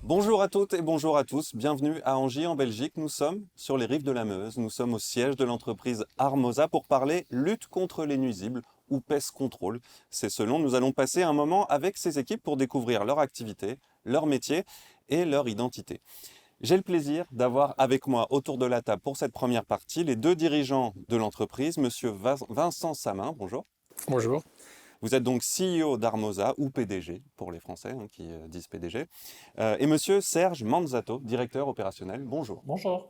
Bonjour à toutes et bonjour à tous, bienvenue à Angy en Belgique. Nous sommes sur les rives de la Meuse, nous sommes au siège de l'entreprise Armosa pour parler lutte contre les nuisibles ou pest control. C'est selon, nous allons passer un moment avec ces équipes pour découvrir leur activité, leur métier et leur identité. J'ai le plaisir d'avoir avec moi autour de la table pour cette première partie les deux dirigeants de l'entreprise, monsieur Vincent Samin, bonjour. Bonjour. Vous êtes donc CEO d'Armosa, ou PDG pour les Français qui disent PDG, et monsieur Serge Manzato, directeur opérationnel. Bonjour. Bonjour.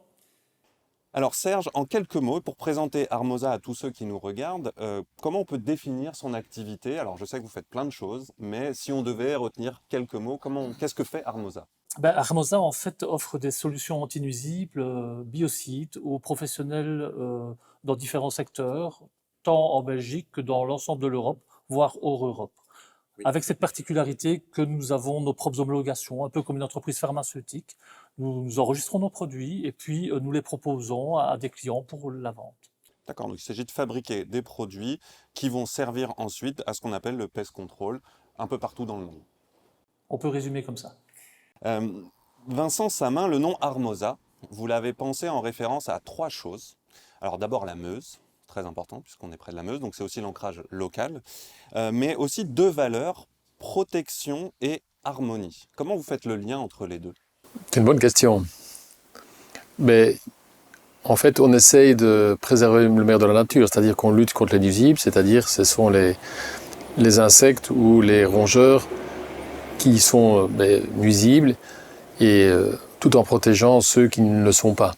Alors Serge, en quelques mots, pour présenter Armosa à tous ceux qui nous regardent, comment on peut définir son activité? Alors je sais que vous faites plein de choses, mais si on devait retenir quelques mots, qu'est-ce que fait Armosa? Armosa en fait offre des solutions anti-nuisibles biocides aux professionnels dans différents secteurs, tant en Belgique que dans l'ensemble de l'Europe, voire hors Europe. Oui. Avec cette particularité que nous avons nos propres homologations, un peu comme une entreprise pharmaceutique. Nous enregistrons nos produits et puis nous les proposons à des clients pour la vente. D'accord, donc il s'agit de fabriquer des produits qui vont servir ensuite à ce qu'on appelle le pest control un peu partout dans le monde. On peut résumer comme ça. Euh, Vincent Samin, le nom Armosa, vous l'avez pensé en référence à trois choses. Alors d'abord la Meuse, très important puisqu'on est près de la Meuse, donc c'est aussi l'ancrage local, mais aussi deux valeurs, protection et harmonie. Comment vous faites le lien entre les deux? C'est une bonne question. Mais en fait, on essaye de préserver le meilleur de la nature, c'est-à-dire qu'on lutte contre les nuisibles, c'est-à-dire ce sont les insectes ou les rongeurs qui sont nuisibles et tout en protégeant ceux qui ne le sont pas.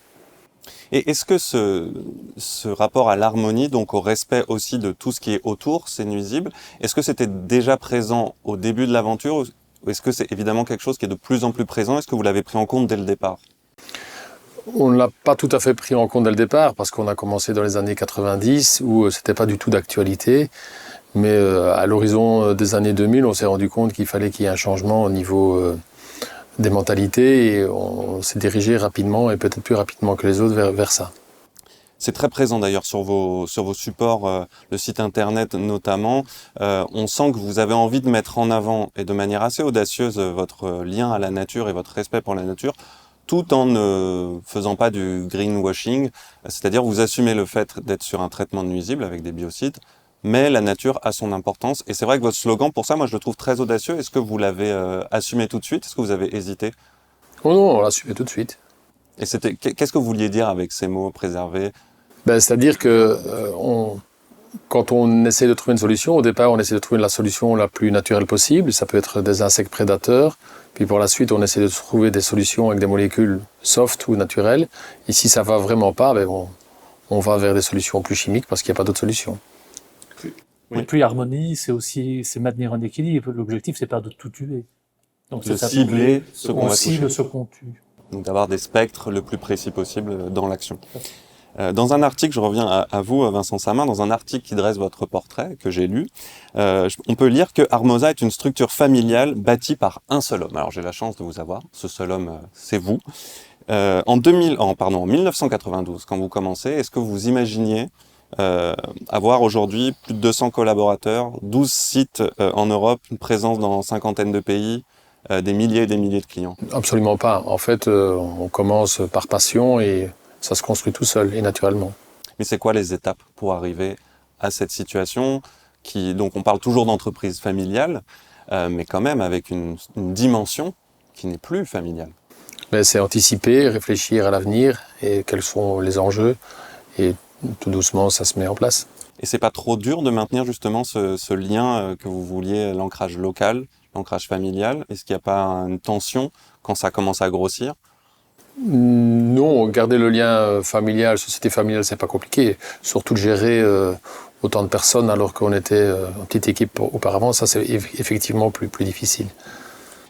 Et est-ce que ce rapport à l'harmonie, donc au respect aussi de tout ce qui est autour, c'est nuisible, est-ce que c'était déjà présent au début de l'aventure ou est-ce que c'est évidemment quelque chose qui est de plus en plus présent? Est-ce que vous l'avez pris en compte dès le départ? On ne l'a pas tout à fait pris en compte dès le départ parce qu'on a commencé dans les années 90 où c'était pas du tout d'actualité. Mais à l'horizon des années 2000, on s'est rendu compte qu'il fallait qu'il y ait un changement au niveau des mentalités et on s'est dirigé rapidement et peut-être plus rapidement que les autres vers ça. C'est très présent d'ailleurs sur vos supports, le site internet notamment. On sent que vous avez envie de mettre en avant et de manière assez audacieuse votre lien à la nature et votre respect pour la nature, tout en ne faisant pas du greenwashing, c'est-à-dire vous assumez le fait d'être sur un traitement de nuisibles avec des biocides, mais la nature a son importance. Et c'est vrai que votre slogan, pour ça, moi je le trouve très audacieux. Est-ce que vous l'avez assumé tout de suite? Est-ce que vous avez hésité? Oh non, on l'a suivi tout de suite. Et qu'est-ce que vous vouliez dire avec ces mots préserver? C'est-à-dire que quand on essaie de trouver une solution, au départ, on essaie de trouver la solution la plus naturelle possible. Ça peut être des insectes prédateurs. Puis pour la suite, on essaie de trouver des solutions avec des molécules soft ou naturelles. Et si ça va vraiment pas, on va vers des solutions plus chimiques parce qu'il n'y a pas d'autre solution. Oui. Et puis harmonie, c'est maintenir un équilibre. L'objectif, c'est pas de tout tuer. Donc De cibler ce qu'on va toucher. cible ce qu'on tue. Donc d'avoir des spectres le plus précis possible dans l'action. Dans un article, je reviens à vous, Vincent Samin, dans un article qui dresse votre portrait, que j'ai lu, on peut lire que Armosa est une structure familiale bâtie par un seul homme. Alors j'ai la chance de vous avoir, ce seul homme, c'est vous. En 1992, quand vous commencez, est-ce que vous imaginiez avoir aujourd'hui plus de 200 collaborateurs, 12 sites en Europe, une présence dans cinquantaine de pays, des milliers et des milliers de clients? Absolument pas. En fait, on commence par passion et ça se construit tout seul et naturellement. Mais c'est quoi les étapes pour arriver à cette situation donc on parle toujours d'entreprise familiale, mais quand même avec une dimension qui n'est plus familiale. C'est anticiper, réfléchir à l'avenir et quels sont les enjeux et tout doucement ça se met en place. Et c'est pas trop dur de maintenir justement ce lien que vous vouliez, l'ancrage local, l'ancrage familial? Est-ce qu'il n'y a pas une tension quand ça commence à grossir? Non, garder le lien familial, société familiale, c'est pas compliqué. Surtout de gérer autant de personnes alors qu'on était en petite équipe auparavant, ça c'est effectivement plus difficile.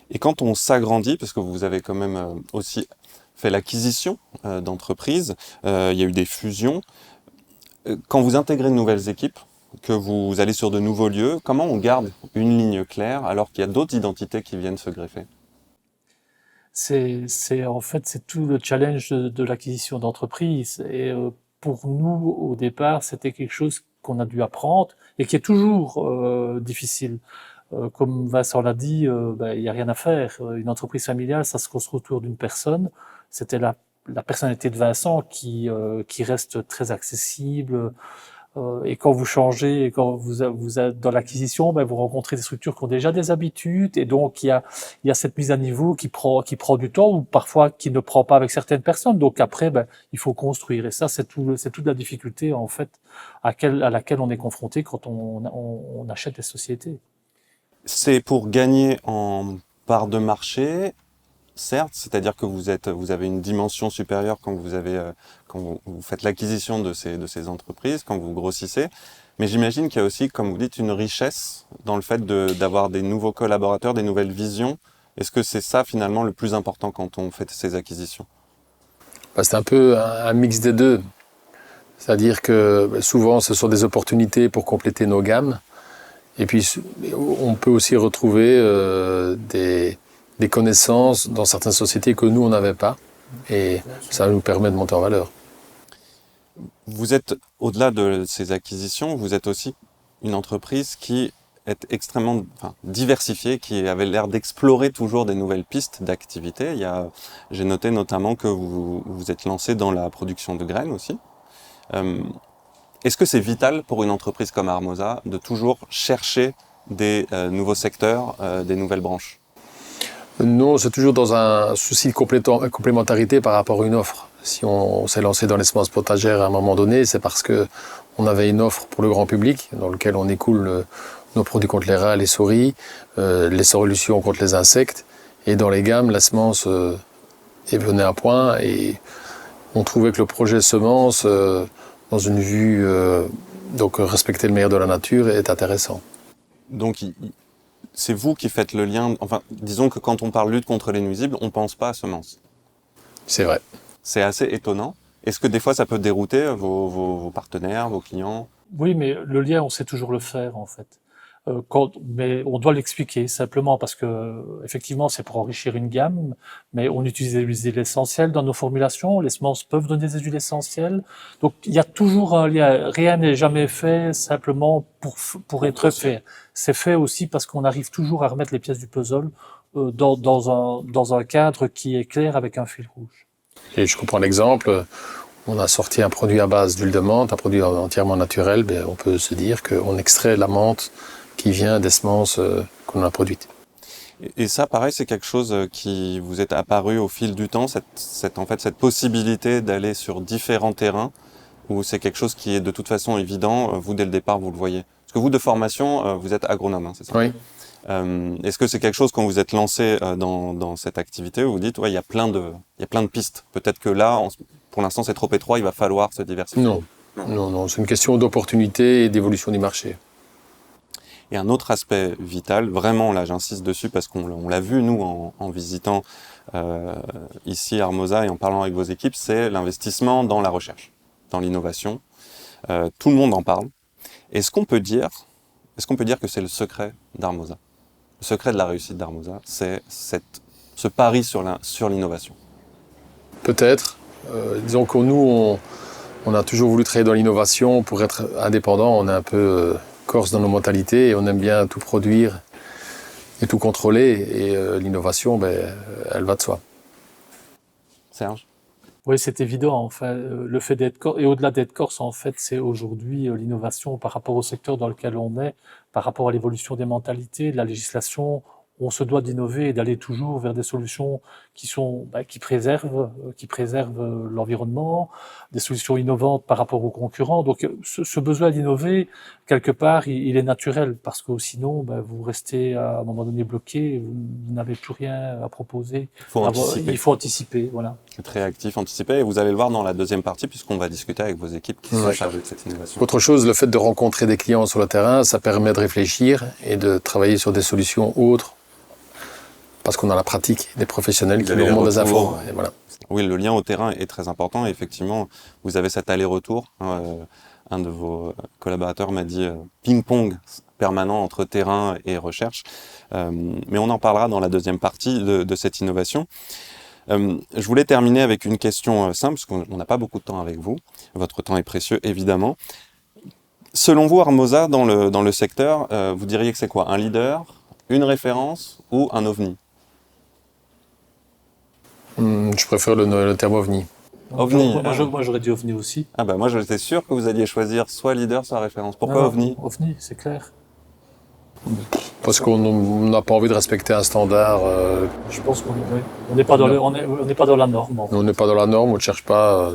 Et quand on s'agrandit, parce que vous avez quand même aussi fait l'acquisition d'entreprises, il y a eu des fusions. Quand vous intégrez de nouvelles équipes, que vous allez sur de nouveaux lieux, comment on garde une ligne claire alors qu'il y a d'autres identités qui viennent se greffer? C'est tout le challenge de l'acquisition d'entreprise. Et pour nous, au départ, c'était quelque chose qu'on a dû apprendre et qui est toujours difficile. Comme Vincent l'a dit, il n'y a rien à faire. Une entreprise familiale, ça se construit autour d'une personne. C'était la personnalité de Vincent qui reste très accessible. Et quand vous changez, et quand vous êtes dans l'acquisition, vous rencontrez des structures qui ont déjà des habitudes, et donc il y a cette mise à niveau qui prend du temps, ou parfois qui ne prend pas avec certaines personnes. Donc après, il faut construire. Et ça, c'est toute la difficulté en fait à laquelle on est confronté quand on achète des sociétés. C'est pour gagner en part de marché, certes, c'est-à-dire que vous avez une dimension supérieure quand vous faites l'acquisition de ces entreprises, quand vous grossissez. Mais j'imagine qu'il y a aussi, comme vous dites, une richesse dans le fait d'avoir des nouveaux collaborateurs, des nouvelles visions. Est-ce que c'est ça finalement le plus important quand on fait ces acquisitions? C'est un peu un mix des deux. C'est-à-dire que souvent, ce sont des opportunités pour compléter nos gammes. Et puis, on peut aussi retrouver des connaissances dans certaines sociétés que nous, on n'avait pas. Et ça nous permet de monter en valeur. Vous êtes, au-delà de ces acquisitions, vous êtes aussi une entreprise qui est extrêmement diversifiée, qui avait l'air d'explorer toujours des nouvelles pistes d'activité. J'ai noté notamment que vous êtes lancé dans la production de graines aussi. Est-ce que c'est vital pour une entreprise comme Armoza de toujours chercher des nouveaux secteurs, des nouvelles branches? Non, c'est toujours dans un souci de complémentarité par rapport à une offre. Si on s'est lancé dans les semences potagères à un moment donné, c'est parce qu'on avait une offre pour le grand public dans lequel on écoule nos produits contre les rats, les souris, les solutions contre les insectes. Et dans les gammes, la semence venait à point et on trouvait que le projet semence, dans une vue, donc respecter le meilleur de la nature, est intéressant. Donc c'est vous qui faites le lien, enfin disons que quand on parle lutte contre les nuisibles, on ne pense pas à semences. C'est vrai. C'est assez étonnant. Est-ce que des fois ça peut dérouter vos partenaires, vos clients? Oui, mais le lien, on sait toujours le faire en fait. Mais on doit l'expliquer simplement parce que effectivement c'est pour enrichir une gamme, mais on utilise des huiles essentielles dans nos formulations. Les semences peuvent donner des huiles essentielles, donc il y a toujours un lien. Rien n'est jamais fait simplement pour être fait. C'est fait aussi parce qu'on arrive toujours à remettre les pièces du puzzle dans un cadre qui est clair avec un fil rouge. Et je comprends l'exemple. On a sorti un produit à base d'huile de menthe, un produit entièrement naturel. On peut se dire qu'on extrait la menthe qui vient des semences qu'on a produites. Et ça, pareil, c'est quelque chose qui vous est apparu au fil du temps, cette possibilité d'aller sur différents terrains, ou c'est quelque chose qui est de toute façon évident, vous dès le départ vous le voyez? Parce que vous de formation, vous êtes agronome, hein, c'est ça? Oui. Est-ce que c'est quelque chose quand vous êtes lancé dans cette activité où vous dites, ouais, il y a plein de pistes. Peut-être que là, pour l'instant, c'est trop étroit, il va falloir se diversifier. Non, c'est une question d'opportunité et d'évolution du marché. Et un autre aspect vital, vraiment là j'insiste dessus parce qu'on l'a vu nous en visitant ici Armoza et en parlant avec vos équipes, c'est l'investissement dans la recherche, dans l'innovation. Tout le monde en parle. Est-ce qu'on peut dire que c'est le secret d'Armoza? Le secret de la réussite d'Armoza, c'est ce pari sur l'innovation. Peut-être. Disons que nous, on a toujours voulu travailler dans l'innovation pour être indépendant. On est un peu corse dans nos mentalités et on aime bien tout produire et tout contrôler. Et l'innovation, elle va de soi. Serge? Oui, c'est évident. Enfin, le fait d'être corse, et au-delà d'être corse, en fait, c'est aujourd'hui l'innovation par rapport au secteur dans lequel on est, par rapport à l'évolution des mentalités, de la législation. On se doit d'innover et d'aller toujours vers des solutions qui préservent l'environnement, des solutions innovantes par rapport aux concurrents. Donc, ce besoin d'innover, quelque part, il est naturel parce que sinon, vous restez à un moment donné bloqué, vous n'avez plus rien à proposer. Il faut anticiper, voilà. Être réactif, anticiper, et vous allez le voir dans la deuxième partie puisqu'on va discuter avec vos équipes qui sont chargées de cette innovation. Autre chose, le fait de rencontrer des clients sur le terrain, ça permet de réfléchir et de travailler sur des solutions autres. Parce qu'on a la pratique des professionnels qui nous remontent des infos. Et voilà. Oui, le lien au terrain est très important. Et effectivement, vous avez cet aller-retour. Un de vos collaborateurs m'a dit ping-pong permanent entre terrain et recherche. Mais on en parlera dans la deuxième partie de cette innovation. Je voulais terminer avec une question simple, parce qu'on n'a pas beaucoup de temps avec vous. Votre temps est précieux, évidemment. Selon vous, Armoza, dans le secteur, vous diriez que c'est quoi? Un leader, Une référence ou un ovni? Je préfère le terme ovni. OVNI. Moi, j'aurais dit OVNI aussi. Ah bah moi j'étais sûr que vous alliez choisir soit leader, soit référence. Pourquoi Non, OVNI? OVNI, c'est clair. Parce qu'on n'a pas envie de respecter un standard. Je pense qu'on on n'est pas dans on n'est pas dans la norme. En fait. On n'est pas dans la norme, on ne cherche pas.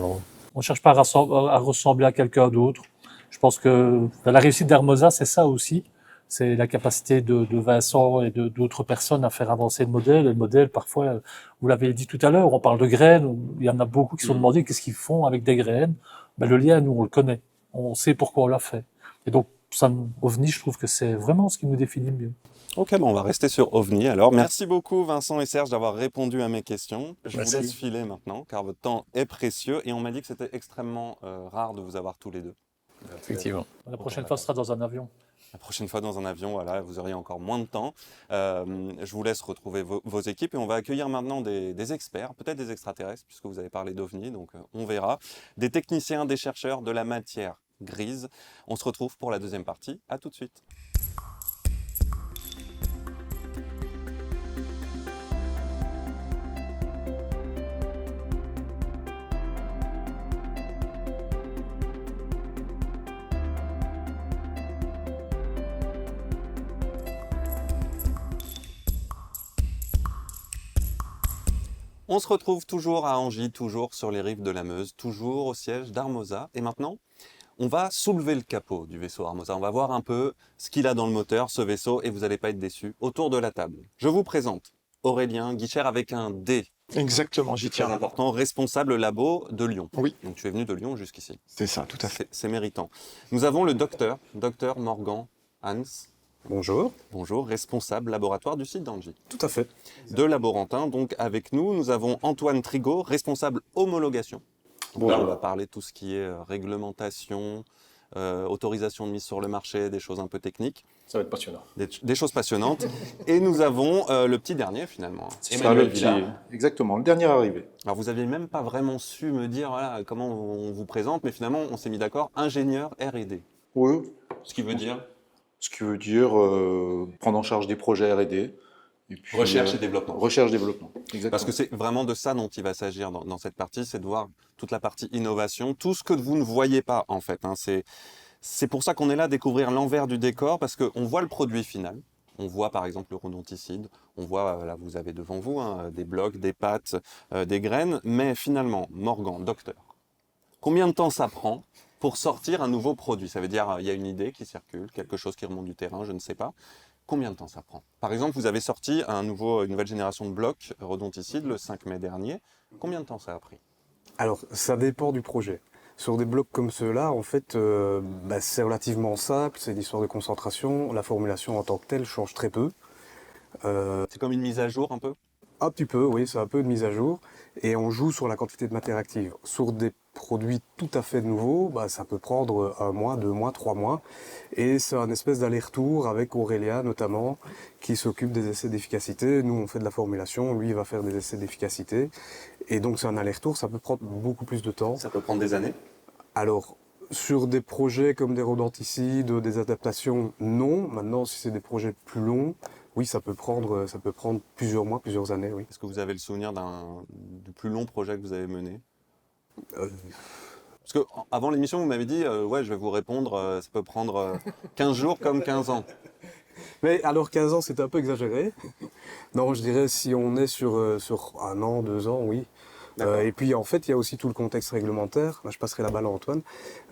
On cherche pas à ressembler à quelqu'un d'autre. Je pense que la réussite d'Hermosa, c'est ça aussi. C'est la capacité de Vincent et d'autres personnes à faire avancer le modèle. Et le modèle, parfois, vous l'avez dit tout à l'heure, on parle de graines. Il y en a beaucoup qui se sont demandé qu'est-ce qu'ils font avec des graines. Ben, le lien, nous, on le connaît. On sait pourquoi on l'a fait. Et donc, OVNI, je trouve que c'est vraiment ce qui nous définit le mieux. Ok, bon, on va rester sur OVNI alors. Merci beaucoup Vincent et Serge d'avoir répondu à mes questions. Je vous laisse filer maintenant car votre temps est précieux et on m'a dit que c'était extrêmement rare de vous avoir tous les deux. Effectivement. La prochaine fois, ce sera dans un avion. La prochaine fois dans un avion, voilà, vous auriez encore moins de temps. Je vous laisse retrouver vos équipes et on va accueillir maintenant des experts, peut-être des extraterrestres puisque vous avez parlé d'OVNI, donc on verra. Des techniciens, des chercheurs de la matière grise. On se retrouve pour la deuxième partie. À tout de suite. On se retrouve toujours à Angy, toujours sur les rives de la Meuse, toujours au siège d'Armosa. Et maintenant, on va soulever le capot du vaisseau Armosa. On va voir un peu ce qu'il a dans le moteur, ce vaisseau, et vous n'allez pas être déçus. Autour de la table, je vous présente Aurélien Guichère avec un D. Exactement, j'y Très tiens. important, responsable labo de Lyon. Oui. Donc tu es venu de Lyon jusqu'ici. C'est ça, tout à fait. C'est méritant. Nous avons le docteur Morgan Hans. Bonjour. Bonjour, responsable laboratoire du site d'Angy. Tout à fait. De Laborantin, donc avec nous, nous avons Antoine Trigot, responsable homologation. Bonjour. Là, on va parler de tout ce qui est réglementation, autorisation de mise sur le marché, des choses un peu techniques, Ça va être passionnant. des choses passionnantes. Et nous avons le petit dernier finalement, Ce sera le petit. Exactement, le dernier arrivé. Alors vous n'aviez même pas vraiment su me dire voilà, comment on vous présente, mais finalement on s'est mis d'accord, ingénieur R&D. Oui. Ce qui veut dire Ce qui veut dire prendre en charge des projets R&D. Et puis, recherche et développement. Recherche-développement, exactement. Parce que c'est vraiment de ça dont il va s'agir dans cette partie, c'est de voir toute la partie innovation, tout ce que vous ne voyez pas en fait. Hein. C'est pour ça qu'on est là, découvrir l'envers du décor, parce qu'on voit le produit final. On voit par exemple le rodonticide, on voit, là vous avez devant vous, hein, des blocs, des pâtes, des graines, mais finalement, Morgan, docteur, combien de temps ça prend pour sortir un nouveau produit? Ça veut dire il y a une idée qui circule, quelque chose qui remonte du terrain, je ne sais pas. Combien de temps ça prend? Par exemple, vous avez sorti une nouvelle génération de blocs rodonticides le 5 mai dernier. Combien de temps ça a pris? Alors, ça dépend du projet. Sur des blocs comme ceux-là, en fait, c'est relativement simple, c'est une histoire de concentration. La formulation en tant que telle change très peu. C'est comme une mise à jour un peu? Un petit peu, oui, c'est un peu de mise à jour. Et on joue sur la quantité de matière active. Sur des produits tout à fait nouveaux, ça peut prendre 1 mois, 2 mois, 3 mois. Et c'est un espèce d'aller-retour avec Aurélia notamment, qui s'occupe des essais d'efficacité. Nous, on fait de la formulation, lui, il va faire des essais d'efficacité. Et donc c'est un aller-retour, ça peut prendre beaucoup plus de temps. Ça peut prendre des années? Alors, sur des projets comme des rodenticides, des adaptations, non. Maintenant, si c'est des projets plus longs, oui, ça peut prendre plusieurs mois, plusieurs années, oui. Est-ce que vous avez le souvenir du plus long projet que vous avez mené? Parce que avant l'émission, vous m'avez dit, ouais, je vais vous répondre, ça peut prendre 15 jours comme 15 ans. Mais alors 15 ans, c'est un peu exagéré. Non, je dirais si on est sur 1 an, 2 ans, oui. Et puis en fait, il y a aussi tout le contexte réglementaire. Là, je passerai la balle à Antoine.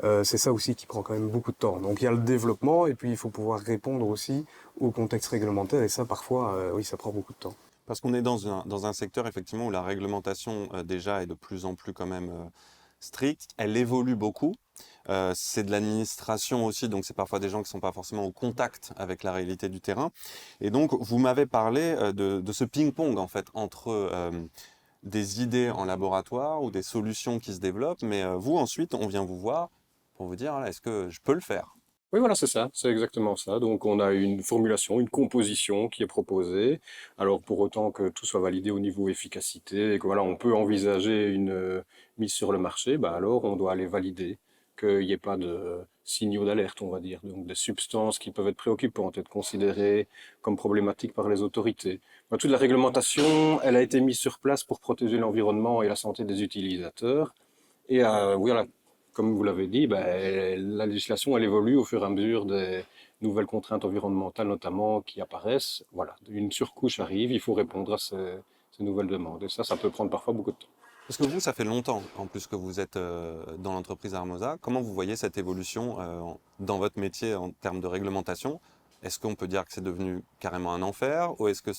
C'est ça aussi qui prend quand même beaucoup de temps. Donc il y a le développement et puis il faut pouvoir répondre aussi au contexte réglementaire. Et ça, parfois, oui, ça prend beaucoup de temps. Parce qu'on est dans un secteur effectivement où la réglementation déjà est de plus en plus quand même stricte. Elle évolue beaucoup. C'est de l'administration aussi, donc c'est parfois des gens qui ne sont pas forcément au contact avec la réalité du terrain. Et donc vous m'avez parlé de ce ping-pong en fait entre des idées en laboratoire ou des solutions qui se développent, mais vous ensuite on vient vous voir pour vous dire est-ce que je peux le faire? Oui, voilà, c'est ça, c'est exactement ça. Donc, on a une formulation, une composition qui est proposée. Alors, pour autant que tout soit validé au niveau efficacité et que voilà, on peut envisager une mise sur le marché, alors on doit aller valider qu'il n'y ait pas de signaux d'alerte, on va dire. Donc des substances qui peuvent être préoccupantes, être considérées comme problématiques par les autorités. Toute la réglementation, elle a été mise sur place pour protéger l'environnement et la santé des utilisateurs. Et voilà, comme vous l'avez dit, la législation, elle évolue au fur et à mesure des nouvelles contraintes environnementales, notamment, qui apparaissent. Voilà, une surcouche arrive, il faut répondre à ces nouvelles demandes. Et ça peut prendre parfois beaucoup de temps. Parce que vous, ça fait longtemps, en plus, que vous êtes dans l'entreprise Armosa. Comment vous voyez cette évolution dans votre métier en termes de réglementation? Est-ce qu'on peut dire que c'est devenu carrément un enfer, ou est-ce que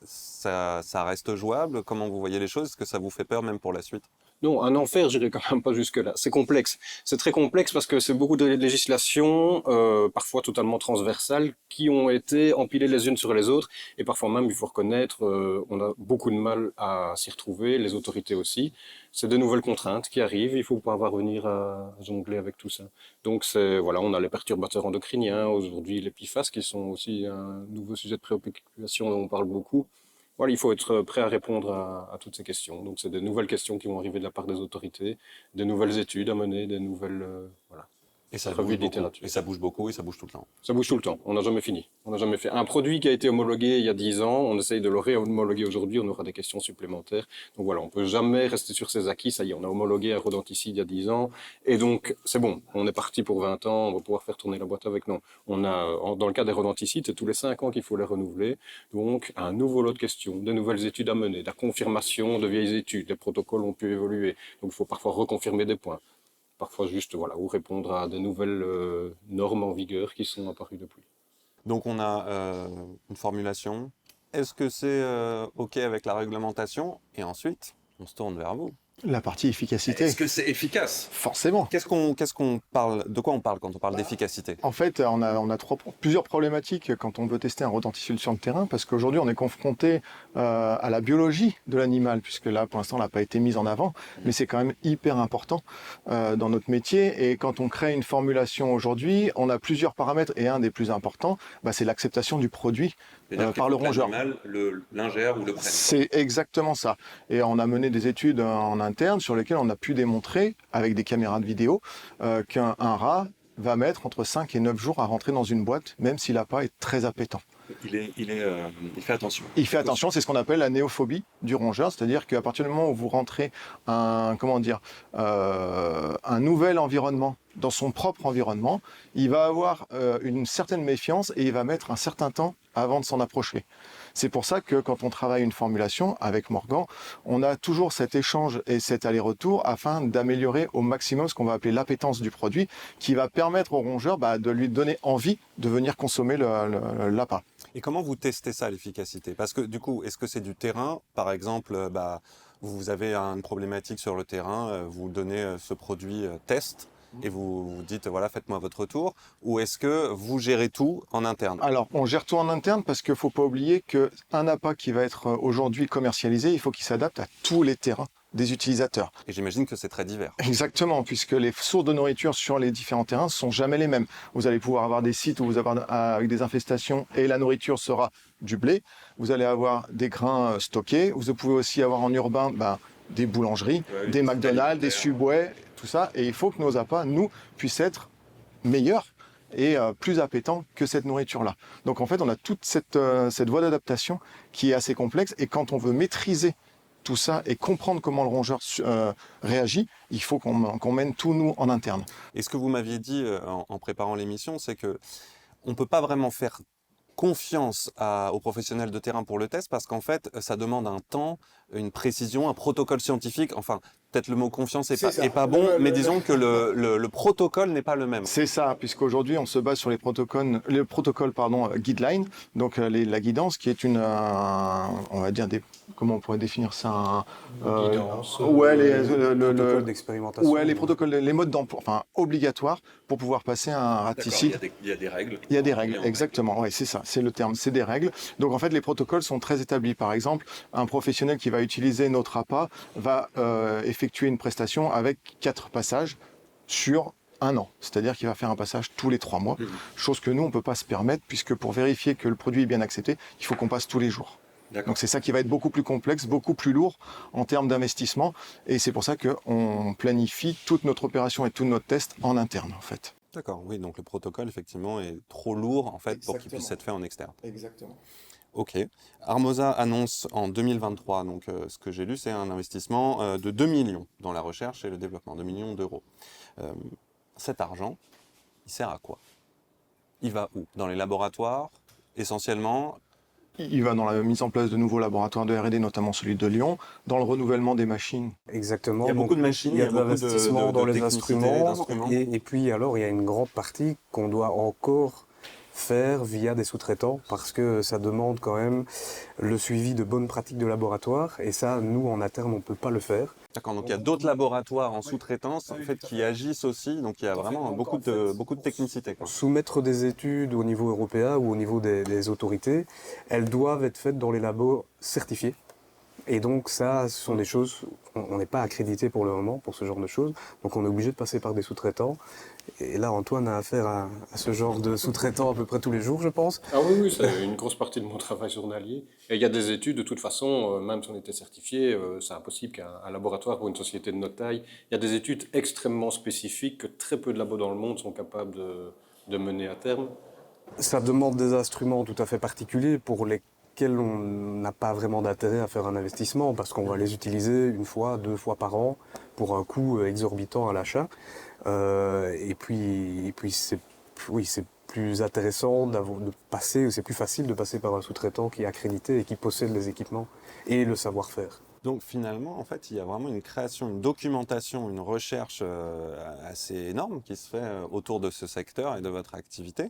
ça reste jouable? Comment vous voyez les choses? Est-ce que ça vous fait peur même pour la suite? Non, un enfer, j'irai quand même pas jusque-là. C'est complexe. C'est très complexe parce que c'est beaucoup de législations, parfois totalement transversales, qui ont été empilées les unes sur les autres. Et parfois même, il faut reconnaître, on a beaucoup de mal à s'y retrouver, les autorités aussi. C'est de nouvelles contraintes qui arrivent, il faut pas revenir à jongler avec tout ça. Donc voilà, on a les perturbateurs endocriniens, aujourd'hui les PFAS, qui sont aussi un nouveau sujet de préoccupation dont on parle beaucoup. Voilà, il faut être prêt à répondre à toutes ces questions. Donc, c'est de nouvelles questions qui vont arriver de la part des autorités, des nouvelles études à mener, des nouvelles, voilà. Et ça Revues bouge de beaucoup. littérature. Et ça bouge beaucoup, et ça bouge tout le temps. Ça bouge tout le temps. On n'a jamais fini. On n'a jamais fait. Un produit qui a été homologué il y a 10 ans, on essaye de le réhomologuer aujourd'hui, on aura des questions supplémentaires. Donc voilà, on peut jamais rester sur ses acquis. Ça y est, on a homologué un rodenticide il y a 10 ans. Et donc, c'est bon. On est parti pour 20 ans, on va pouvoir faire tourner la boîte avec. Non. On a, dans le cas des rodenticides, c'est tous les 5 ans qu'il faut les renouveler. Donc, un nouveau lot de questions, de nouvelles études à mener, de la confirmation de vieilles études. Les protocoles ont pu évoluer. Donc, il faut parfois reconfirmer des points. Parfois juste voilà, ou répondre à de nouvelles normes en vigueur qui sont apparues depuis. Donc on a une formulation. Est-ce que c'est OK avec la réglementation? Et ensuite, on se tourne vers vous. La partie efficacité. Est-ce que c'est efficace? Forcément. Qu'est-ce qu'on parle? De quoi on parle quand on parle d'efficacité? En fait, on a plusieurs problématiques quand on veut tester un rodenticide sur le terrain, parce qu'aujourd'hui, on est confronté à la biologie de l'animal, puisque là, pour l'instant, elle n'a pas été mise en avant, mais c'est quand même hyper important dans notre métier. Et quand on crée une formulation aujourd'hui, on a plusieurs paramètres, et un des plus importants, c'est l'acceptation du produit par le rongeur. L'animal l'ingère ou le prenne. C'est exactement ça. Et on a mené des études en interne sur lesquelles on a pu démontrer, avec des caméras de vidéo, qu'un rat va mettre entre 5 et 9 jours à rentrer dans une boîte, même si l'appât est très appétant. Il fait attention. Il fait attention, c'est ce qu'on appelle la néophobie du rongeur, c'est-à-dire qu'à partir du moment où vous rentrez un nouvel environnement dans son propre environnement, il va avoir une certaine méfiance et il va mettre un certain temps avant de s'en approcher. C'est pour ça que quand on travaille une formulation avec Morgan, on a toujours cet échange et cet aller-retour afin d'améliorer au maximum ce qu'on va appeler l'appétence du produit, qui va permettre au rongeur de lui donner envie de venir consommer l'appât. Et comment vous testez ça, l'efficacité? Parce que du coup, est-ce que c'est du terrain? Par exemple, vous avez une problématique sur le terrain, vous donnez ce produit test, et vous dites, voilà, faites-moi votre retour, ou est-ce que vous gérez tout en interne? Alors, on gère tout en interne parce qu'il faut pas oublier qu'un appât qui va être aujourd'hui commercialisé, il faut qu'il s'adapte à tous les terrains des utilisateurs. Et j'imagine que c'est très divers. Exactement, puisque les sources de nourriture sur les différents terrains sont jamais les mêmes. Vous allez pouvoir avoir des sites où vous avez avec des infestations et la nourriture sera du blé. Vous allez avoir des grains stockés. Vous pouvez aussi avoir en urbain des boulangeries, des McDonald's, des Subway, tout ça. Et il faut que nos appâts, nous, puissent être meilleurs et plus appétants que cette nourriture-là. Donc en fait, on a toute cette voie d'adaptation qui est assez complexe. Et quand on veut maîtriser tout ça et comprendre comment le rongeur réagit, il faut qu'on mène tout, nous, en interne. Et ce que vous m'aviez dit en préparant l'émission, c'est que on peut pas vraiment faire confiance aux professionnels de terrain pour le test, parce qu'en fait, ça demande un temps, une précision, un protocole scientifique. Enfin, peut-être le mot confiance est pas bon, mais disons que le protocole n'est pas le même. C'est ça, puisqu'aujourd'hui, on se base sur les protocoles guideline, donc la guidance, qui est on va dire comment on pourrait définir ça, Guidance, protocole d'expérimentation. Ouais, les protocoles, les modes d'emploi, obligatoires pour pouvoir passer un raticide. Il y a des règles. Il y a des règles, exactement. Ouais, c'est ça, c'est le terme, c'est des règles. Donc en fait, les protocoles sont très établis. Par exemple, un professionnel qui va utiliser notre appât va effectuer une prestation avec 4 passages sur 1 an. C'est-à-dire qu'il va faire un passage tous les 3 mois. Chose que nous, on peut pas se permettre, puisque pour vérifier que le produit est bien accepté, il faut qu'on passe tous les jours. Donc c'est ça qui va être beaucoup plus complexe, beaucoup plus lourd en termes d'investissement. Et c'est pour ça qu'on planifie toute notre opération et tous nos tests en interne, en fait. D'accord, oui, donc le protocole, effectivement, est trop lourd, en fait, pour qu'il Exactement. puisse être fait en externe. Exactement. Ok. Armosa annonce en 2023, donc ce que j'ai lu, c'est un investissement de 2 millions dans la recherche et le développement, 2 millions d'euros. Euh, Cet argent, il sert à quoi? Il va où? Dans les laboratoires, essentiellement? Il va dans la mise en place de nouveaux laboratoires de R&D, notamment celui de Lyon, dans le renouvellement des machines. Exactement. Il y a Donc, beaucoup de machines, il y a de beaucoup l'investissement dans les technicité, instruments. d'instruments. Et puis alors, il y a une grande partie qu'on doit encore faire via des sous-traitants parce que ça demande quand même le suivi de bonnes pratiques de laboratoire. Et ça, nous, en interne, on ne peut pas le faire. D'accord, donc il y a d'autres laboratoires en sous-traitance en fait, qui agissent aussi, donc il y a vraiment beaucoup de technicité, quoi. Soumettre des études au niveau européen ou au niveau des autorités, elles doivent être faites dans les labos certifiés. Et donc ça, ce sont des choses, on n'est pas accrédité pour le moment pour ce genre de choses, donc on est obligé de passer par des sous-traitants. Et là, Antoine a affaire à ce genre de sous-traitants à peu près tous les jours, je pense. Ah oui, oui, c'est une grosse partie de mon travail journalier. Et il y a des études, de toute façon, même si on était certifié, c'est impossible qu'un laboratoire ou une société de notre taille, il y a des études extrêmement spécifiques que très peu de labos dans le monde sont capables de mener à terme. Ça demande des instruments tout à fait particuliers pour lesquels on n'a pas vraiment d'intérêt à faire un investissement parce qu'on va les utiliser une fois, 2 fois par an pour un coût exorbitant à l'achat. Et puis oui, c'est plus intéressant de passer, c'est plus facile de passer par un sous-traitant qui est accrédité et qui possède les équipements et le savoir-faire. Donc finalement, en fait, il y a vraiment une création, une documentation, une recherche assez énorme qui se fait autour de ce secteur et de votre activité.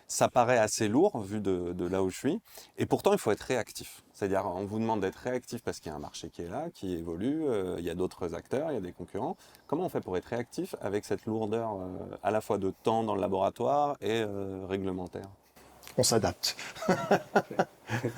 Ça paraît assez lourd vu de là où je suis, et pourtant il faut être réactif. C'est-à-dire, on vous demande d'être réactif parce qu'il y a un marché qui est là, qui évolue, il y a d'autres acteurs, il y a des concurrents. Comment on fait pour être réactif avec cette lourdeur à la fois de temps dans le laboratoire et réglementaire? On s'adapte.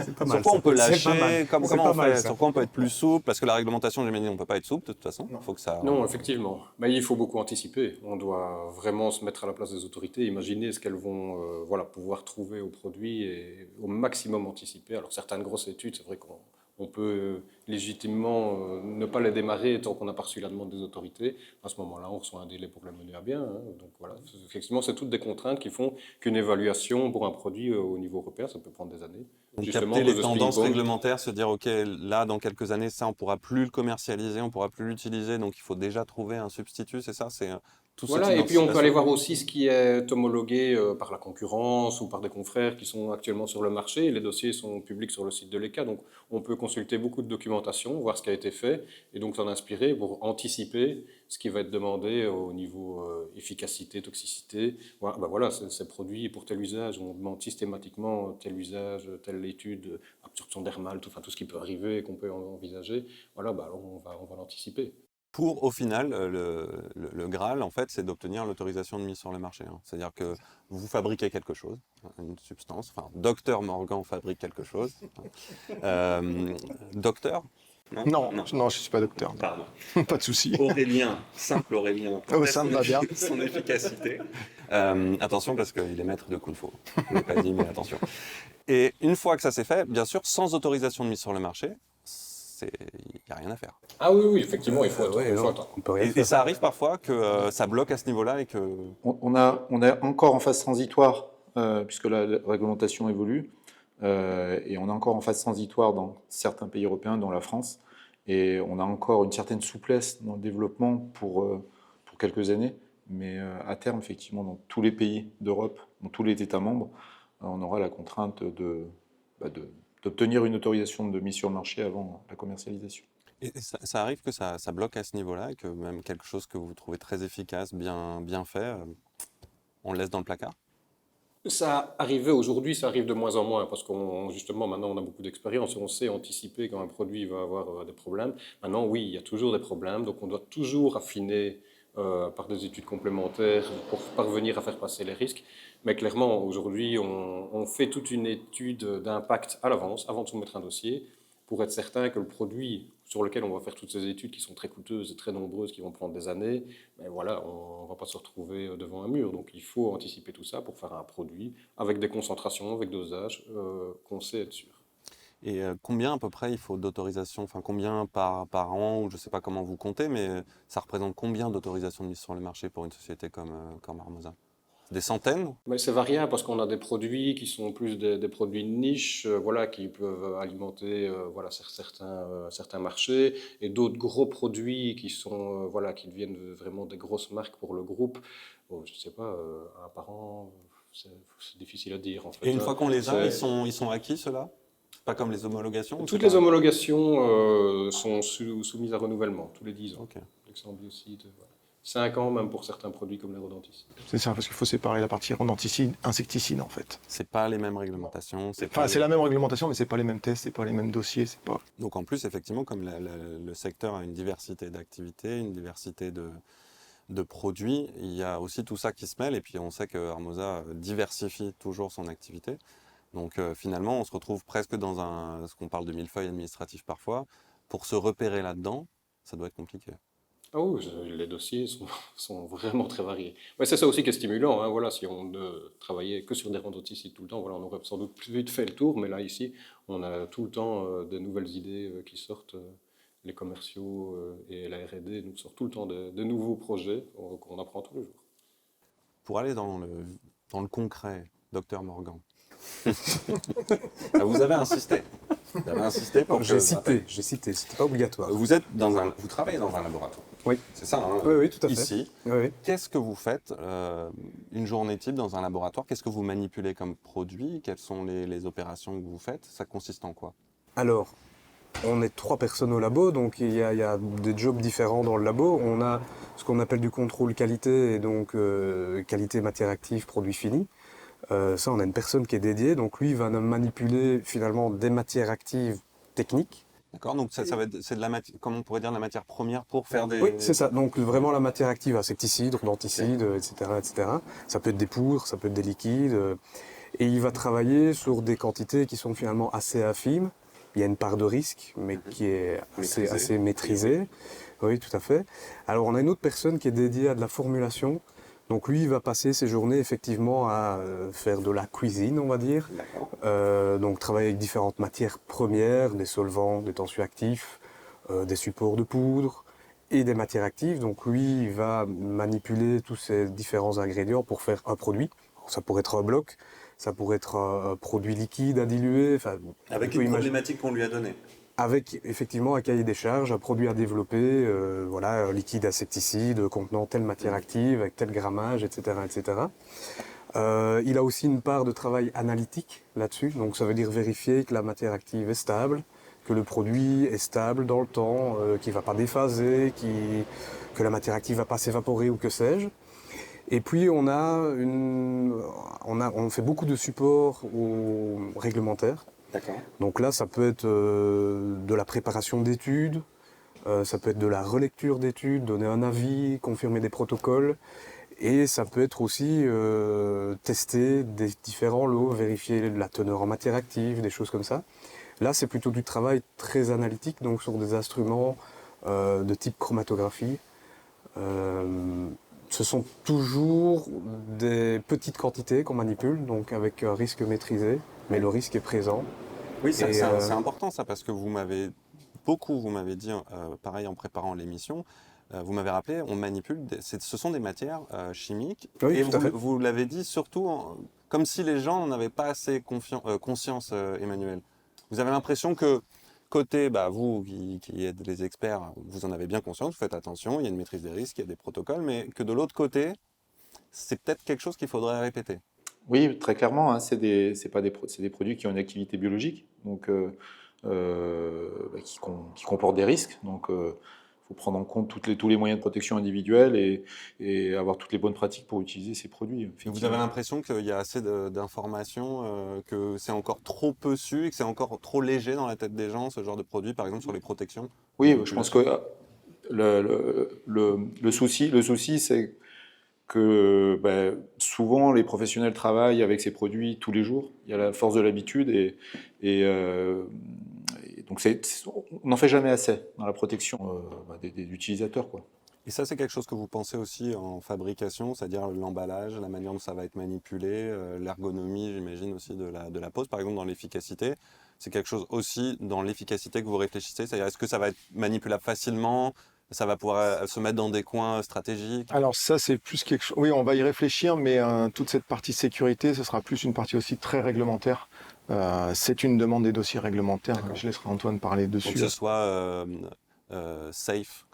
C'est pas Sur mal. quoi on peut C'est pas mal. lâcher? Comment C'est on pas mal, fait? ça. Sur quoi on peut être plus souple? Parce que la réglementation, j'imagine, on peut pas être souple de toute façon. Il faut que ça. Non, effectivement. Mais il faut beaucoup anticiper. On doit vraiment se mettre à la place des autorités, imaginer ce qu'elles vont voilà, pouvoir trouver au produit et au maximum anticiper. Alors certaines grosses études, c'est vrai qu'on peut légitimement ne pas les démarrer tant qu'on n'a pas reçu la demande des autorités. À ce moment-là, on reçoit un délai pour les mener à bien, hein. Donc voilà, effectivement, c'est toutes des contraintes qui font qu'une évaluation pour un produit au niveau européen, ça peut prendre des années. Donc, Justement, capter à les cause de ce tendances ping-pong. réglementaires, se dire, OK, là, dans quelques années, ça, on pourra plus le commercialiser, on pourra plus l'utiliser, donc il faut déjà trouver un substitut, c'est ça? C'est tout ce Voilà, type et puis on peut aller d'anticipation. voir aussi ce qui est homologué par la concurrence ou par des confrères qui sont actuellement sur le marché. Les dossiers sont publics sur le site de l'ECA, donc on peut consulter beaucoup de documentation, voir ce qui a été fait, et donc s'en inspirer pour anticiper ce qui va être demandé au niveau efficacité, toxicité. Voilà, ben voilà, c'est produit pour tel usage, on demande systématiquement tel usage, telle étude, absorption dermale, tout ce qui peut arriver et qu'on peut envisager. Voilà, ben alors on va l'anticiper. Pour, au final, le Graal, en fait, c'est d'obtenir l'autorisation de mise sur le marché, hein. C'est-à-dire que vous fabriquez quelque chose, une substance, enfin, Docteur Morgan fabrique quelque chose. Docteur? Non, je ne suis pas docteur. Pardon. Pas de souci. Aurélien, simple Aurélien. Oh, ça me va bien. Son efficacité. Attention parce qu'il est maître de Kung Fu. Je ne l'ai pas dit, mais attention. Et une fois que ça s'est fait, bien sûr, sans autorisation de mise sur le marché, il n'y a rien à faire. Ah oui, oui, effectivement, il faut attendre. Ouais, il faut non, attendre. on peut rien Et faire. ça arrive parfois que ça bloque à ce niveau-là et que... On est encore en phase transitoire, puisque la réglementation évolue, et on est encore en phase transitoire dans certains pays européens, dont la France, et on a encore une certaine souplesse dans le développement pour quelques années, mais à terme, effectivement, dans tous les pays d'Europe, dans tous les États membres, on aura la contrainte d'obtenir une autorisation de mise sur le marché avant la commercialisation. Et ça arrive que ça bloque à ce niveau-là et que même quelque chose que vous trouvez très efficace, bien fait, on le laisse dans le placard? Ça arrivait aujourd'hui, ça arrive de moins en moins parce qu'on justement maintenant on a beaucoup d'expérience et on sait anticiper quand un produit va avoir des problèmes. Maintenant oui, il y a toujours des problèmes, donc on doit toujours affiner par des études complémentaires pour parvenir à faire passer les risques. Mais clairement aujourd'hui on fait toute une étude d'impact à l'avance, avant de soumettre un dossier, pour être certain que le produit sur lequel on va faire toutes ces études qui sont très coûteuses et très nombreuses, qui vont prendre des années, ben voilà, on ne va pas se retrouver devant un mur. Donc il faut anticiper tout ça pour faire un produit avec des concentrations, avec dosage qu'on sait être sûr. Et combien à peu près il faut d'autorisation, enfin combien par an, ou je ne sais pas comment vous comptez, mais ça représente combien d'autorisations de mise sur le marché pour une société comme Armosa? Des centaines? Mais c'est variable parce qu'on a des produits qui sont plus des produits de niche, voilà, qui peuvent alimenter, voilà, certains marchés, et d'autres gros produits qui sont, voilà, qui deviennent vraiment des grosses marques pour le groupe. Bon, je sais pas, un par an, c'est difficile à dire en Et fait, une hein. fois qu'on les a, C'est- ils sont acquis, ceux-là? Pas comme les homologations? Toutes les homologations sont soumises à renouvellement tous les 10 ans. Ok. L'exemple biocide, voilà. 5 ans même pour certains produits comme les rodenticides. C'est ça, parce qu'il faut séparer la partie rodenticide, insecticide en fait. C'est pas les mêmes réglementations. Enfin, c'est la même réglementation, mais c'est pas les mêmes tests, c'est pas les mêmes dossiers, c'est pas. Donc en plus, effectivement, comme le secteur a une diversité d'activités, une diversité de produits, il y a aussi tout ça qui se mêle. Et puis on sait que Armosa diversifie toujours son activité. Donc finalement, on se retrouve presque dans ce qu'on parle de millefeuille administratif parfois. Pour se repérer là-dedans, ça doit être compliqué. Ah oui, les dossiers sont vraiment très variés. Ouais, c'est ça aussi qui est stimulant, hein. Voilà, si on ne travaillait que sur des rodonticides tout le temps, voilà, on aurait sans doute plus vite fait le tour, mais là, ici, on a tout le temps de nouvelles idées qui sortent. Les commerciaux et la R&D nous sortent tout le temps de nouveaux projets qu'on apprend tous les jours. Pour aller dans le concret, docteur Morgan, vous avez insisté. Vous avez insisté pour J'ai que... cité, c'était pas obligatoire. Vous travaillez dans un laboratoire. Oui. C'est ça, hein, Oui, oui, tout à fait. ici. Oui, oui. Qu'est-ce que vous faites une journée type dans un laboratoire? Qu'est-ce que vous manipulez comme produit? Quelles sont les opérations que vous faites? Ça consiste en quoi? Alors, on est 3 personnes au labo, donc il y a des jobs différents dans le labo. On a ce qu'on appelle du contrôle qualité, et donc qualité matière active, produit fini. Ça, on a une personne qui est dédiée, donc lui, il va manipuler finalement des matières actives techniques. D'accord, donc ça va être, c'est de la matière, comment on pourrait dire, de la matière première pour faire des... Oui, c'est ça. Donc vraiment la matière active, insecticides, rodenticides, etc., etc. Ça peut être des poudres, ça peut être des liquides. Et il va travailler sur des quantités qui sont finalement assez infimes. Il y a une part de risque, mais qui est assez maîtrisée. Oui, tout à fait. Alors on a une autre personne qui est dédiée à de la formulation. Donc lui, il va passer ses journées effectivement à faire de la cuisine, on va dire. Donc travailler avec différentes matières premières, des solvants, des tensioactifs, des supports de poudre et des matières actives. Donc lui, il va manipuler tous ces différents ingrédients pour faire un produit. Ça pourrait être un bloc, ça pourrait être un produit liquide à diluer. Enfin, Avec une problématique qu'on lui a donnée. avec effectivement un cahier des charges, un produit à développer, voilà, un liquide insecticide contenant telle matière active, avec tel grammage, etc., etc. Il a aussi une part de travail analytique là-dessus, donc ça veut dire vérifier que la matière active est stable, que le produit est stable dans le temps, qu'il ne va pas déphaser, que la matière active ne va pas s'évaporer ou que sais-je. Et puis on fait beaucoup de support réglementaires. D'accord. Donc là, ça peut être de la préparation d'études, ça peut être de la relecture d'études, donner un avis, confirmer des protocoles, et ça peut être aussi tester des différents lots, vérifier la teneur en matière active, des choses comme ça. Là, c'est plutôt du travail très analytique, donc sur des instruments de type chromatographie. Ce sont toujours des petites quantités qu'on manipule, donc avec un risque maîtrisé, mais le risque est présent. Oui, c'est important ça, parce que vous m'avez dit, pareil en préparant l'émission, vous m'avez rappelé, on manipule, ce sont des matières chimiques, Oui, et tout à fait. vous l'avez dit surtout comme si les gens n'en avaient pas assez conscience, Emmanuel. Vous avez l'impression que côté, vous qui êtes les experts, vous en avez bien conscience, vous faites attention, il y a une maîtrise des risques, il y a des protocoles, mais que de l'autre côté, c'est peut-être quelque chose qu'il faudrait répéter. Oui, très clairement, hein, c'est des produits qui ont une activité biologique, donc qui comportent des risques. Donc, faut prendre en compte tous les moyens de protection individuelle et avoir toutes les bonnes pratiques pour utiliser ces produits. Vous avez l'impression qu'il y a assez d'informations, que c'est encore trop peu su et que c'est encore trop léger dans la tête des gens, ce genre de produit, par exemple sur les protections? Oui, je pense que le souci, c'est que souvent les professionnels travaillent avec ces produits tous les jours. Il y a la force de l'habitude et donc on n'en fait jamais assez dans la protection des utilisateurs, quoi. Et ça, c'est quelque chose que vous pensez aussi en fabrication, c'est-à-dire l'emballage, la manière dont ça va être manipulé, l'ergonomie, j'imagine aussi de la pose, par exemple dans l'efficacité. c'est quelque chose aussi dans l'efficacité que vous réfléchissez? C'est-à-dire, est-ce que ça va être manipulable facilement? Ça va pouvoir se mettre dans des coins stratégiques? Alors ça, c'est plus quelque chose... Oui, on va y réfléchir, mais toute cette partie sécurité, ce sera plus une partie aussi très réglementaire. C'est une demande des dossiers réglementaires. Je laisserai Antoine parler Pour dessus. que ce soit safe